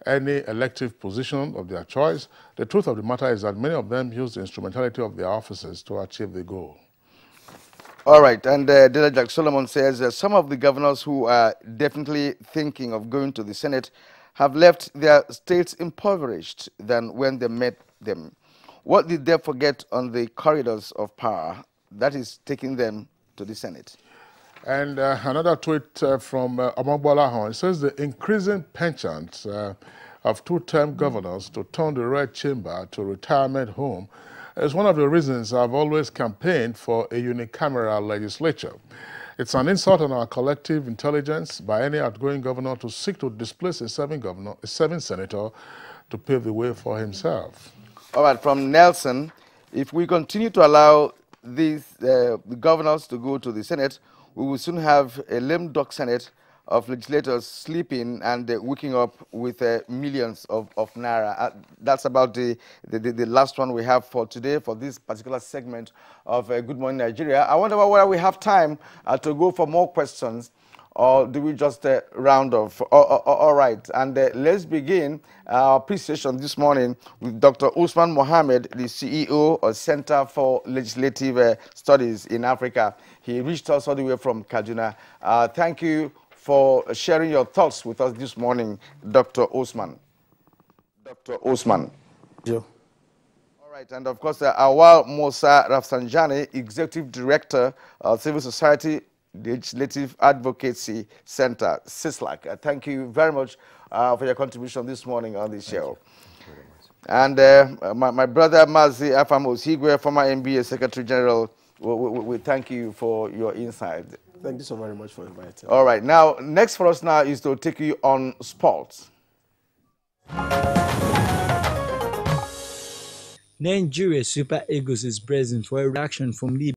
any elective position of their choice, the truth of the matter is that many of them use the instrumentality of their offices to achieve the goal. All right, and Dela Jack Solomon says some of the governors who are definitely thinking of going to the Senate have left their states impoverished than when they met them. What did they forget on the corridors of power that is taking them to the Senate? And another tweet from Amagbola Hon. It says the increasing penchant of two-term governors to turn the Red Chamber to retirement home is one of the reasons I've always campaigned for a unicameral legislature. It's an insult on our collective intelligence by any outgoing governor to seek to displace a serving senator to pave the way for himself. All right, from Nelson, if we continue to allow these the governors to go to the Senate, we will soon have a lame duck Senate of legislators sleeping and waking up with millions of naira. That's about the last one we have for today for this particular segment of Good Morning Nigeria. I wonder whether we have time to go for more questions, or do we just round off? All right, and let's begin our appreciation this morning with Dr. Usman Mohammed, the CEO of Center for Legislative Studies in Africa. He reached us all the way from Kaduna. Thank you for sharing your thoughts with us this morning, Dr. Osman. Dr. Osman. Yeah. All right, and of course, Awal Musa Rafsanjani, Executive Director of Civil Society Legislative Advocacy Center, CISLAC. Thank you very much for your contribution this morning on this show. And my brother Mazi Afamos Higwe, former NBA Secretary General, we thank you for your insight. Thank you so very much for inviting. All right, now next for us now is to take you on sports. Nigeria Super Eagles is present for a reaction from Libya.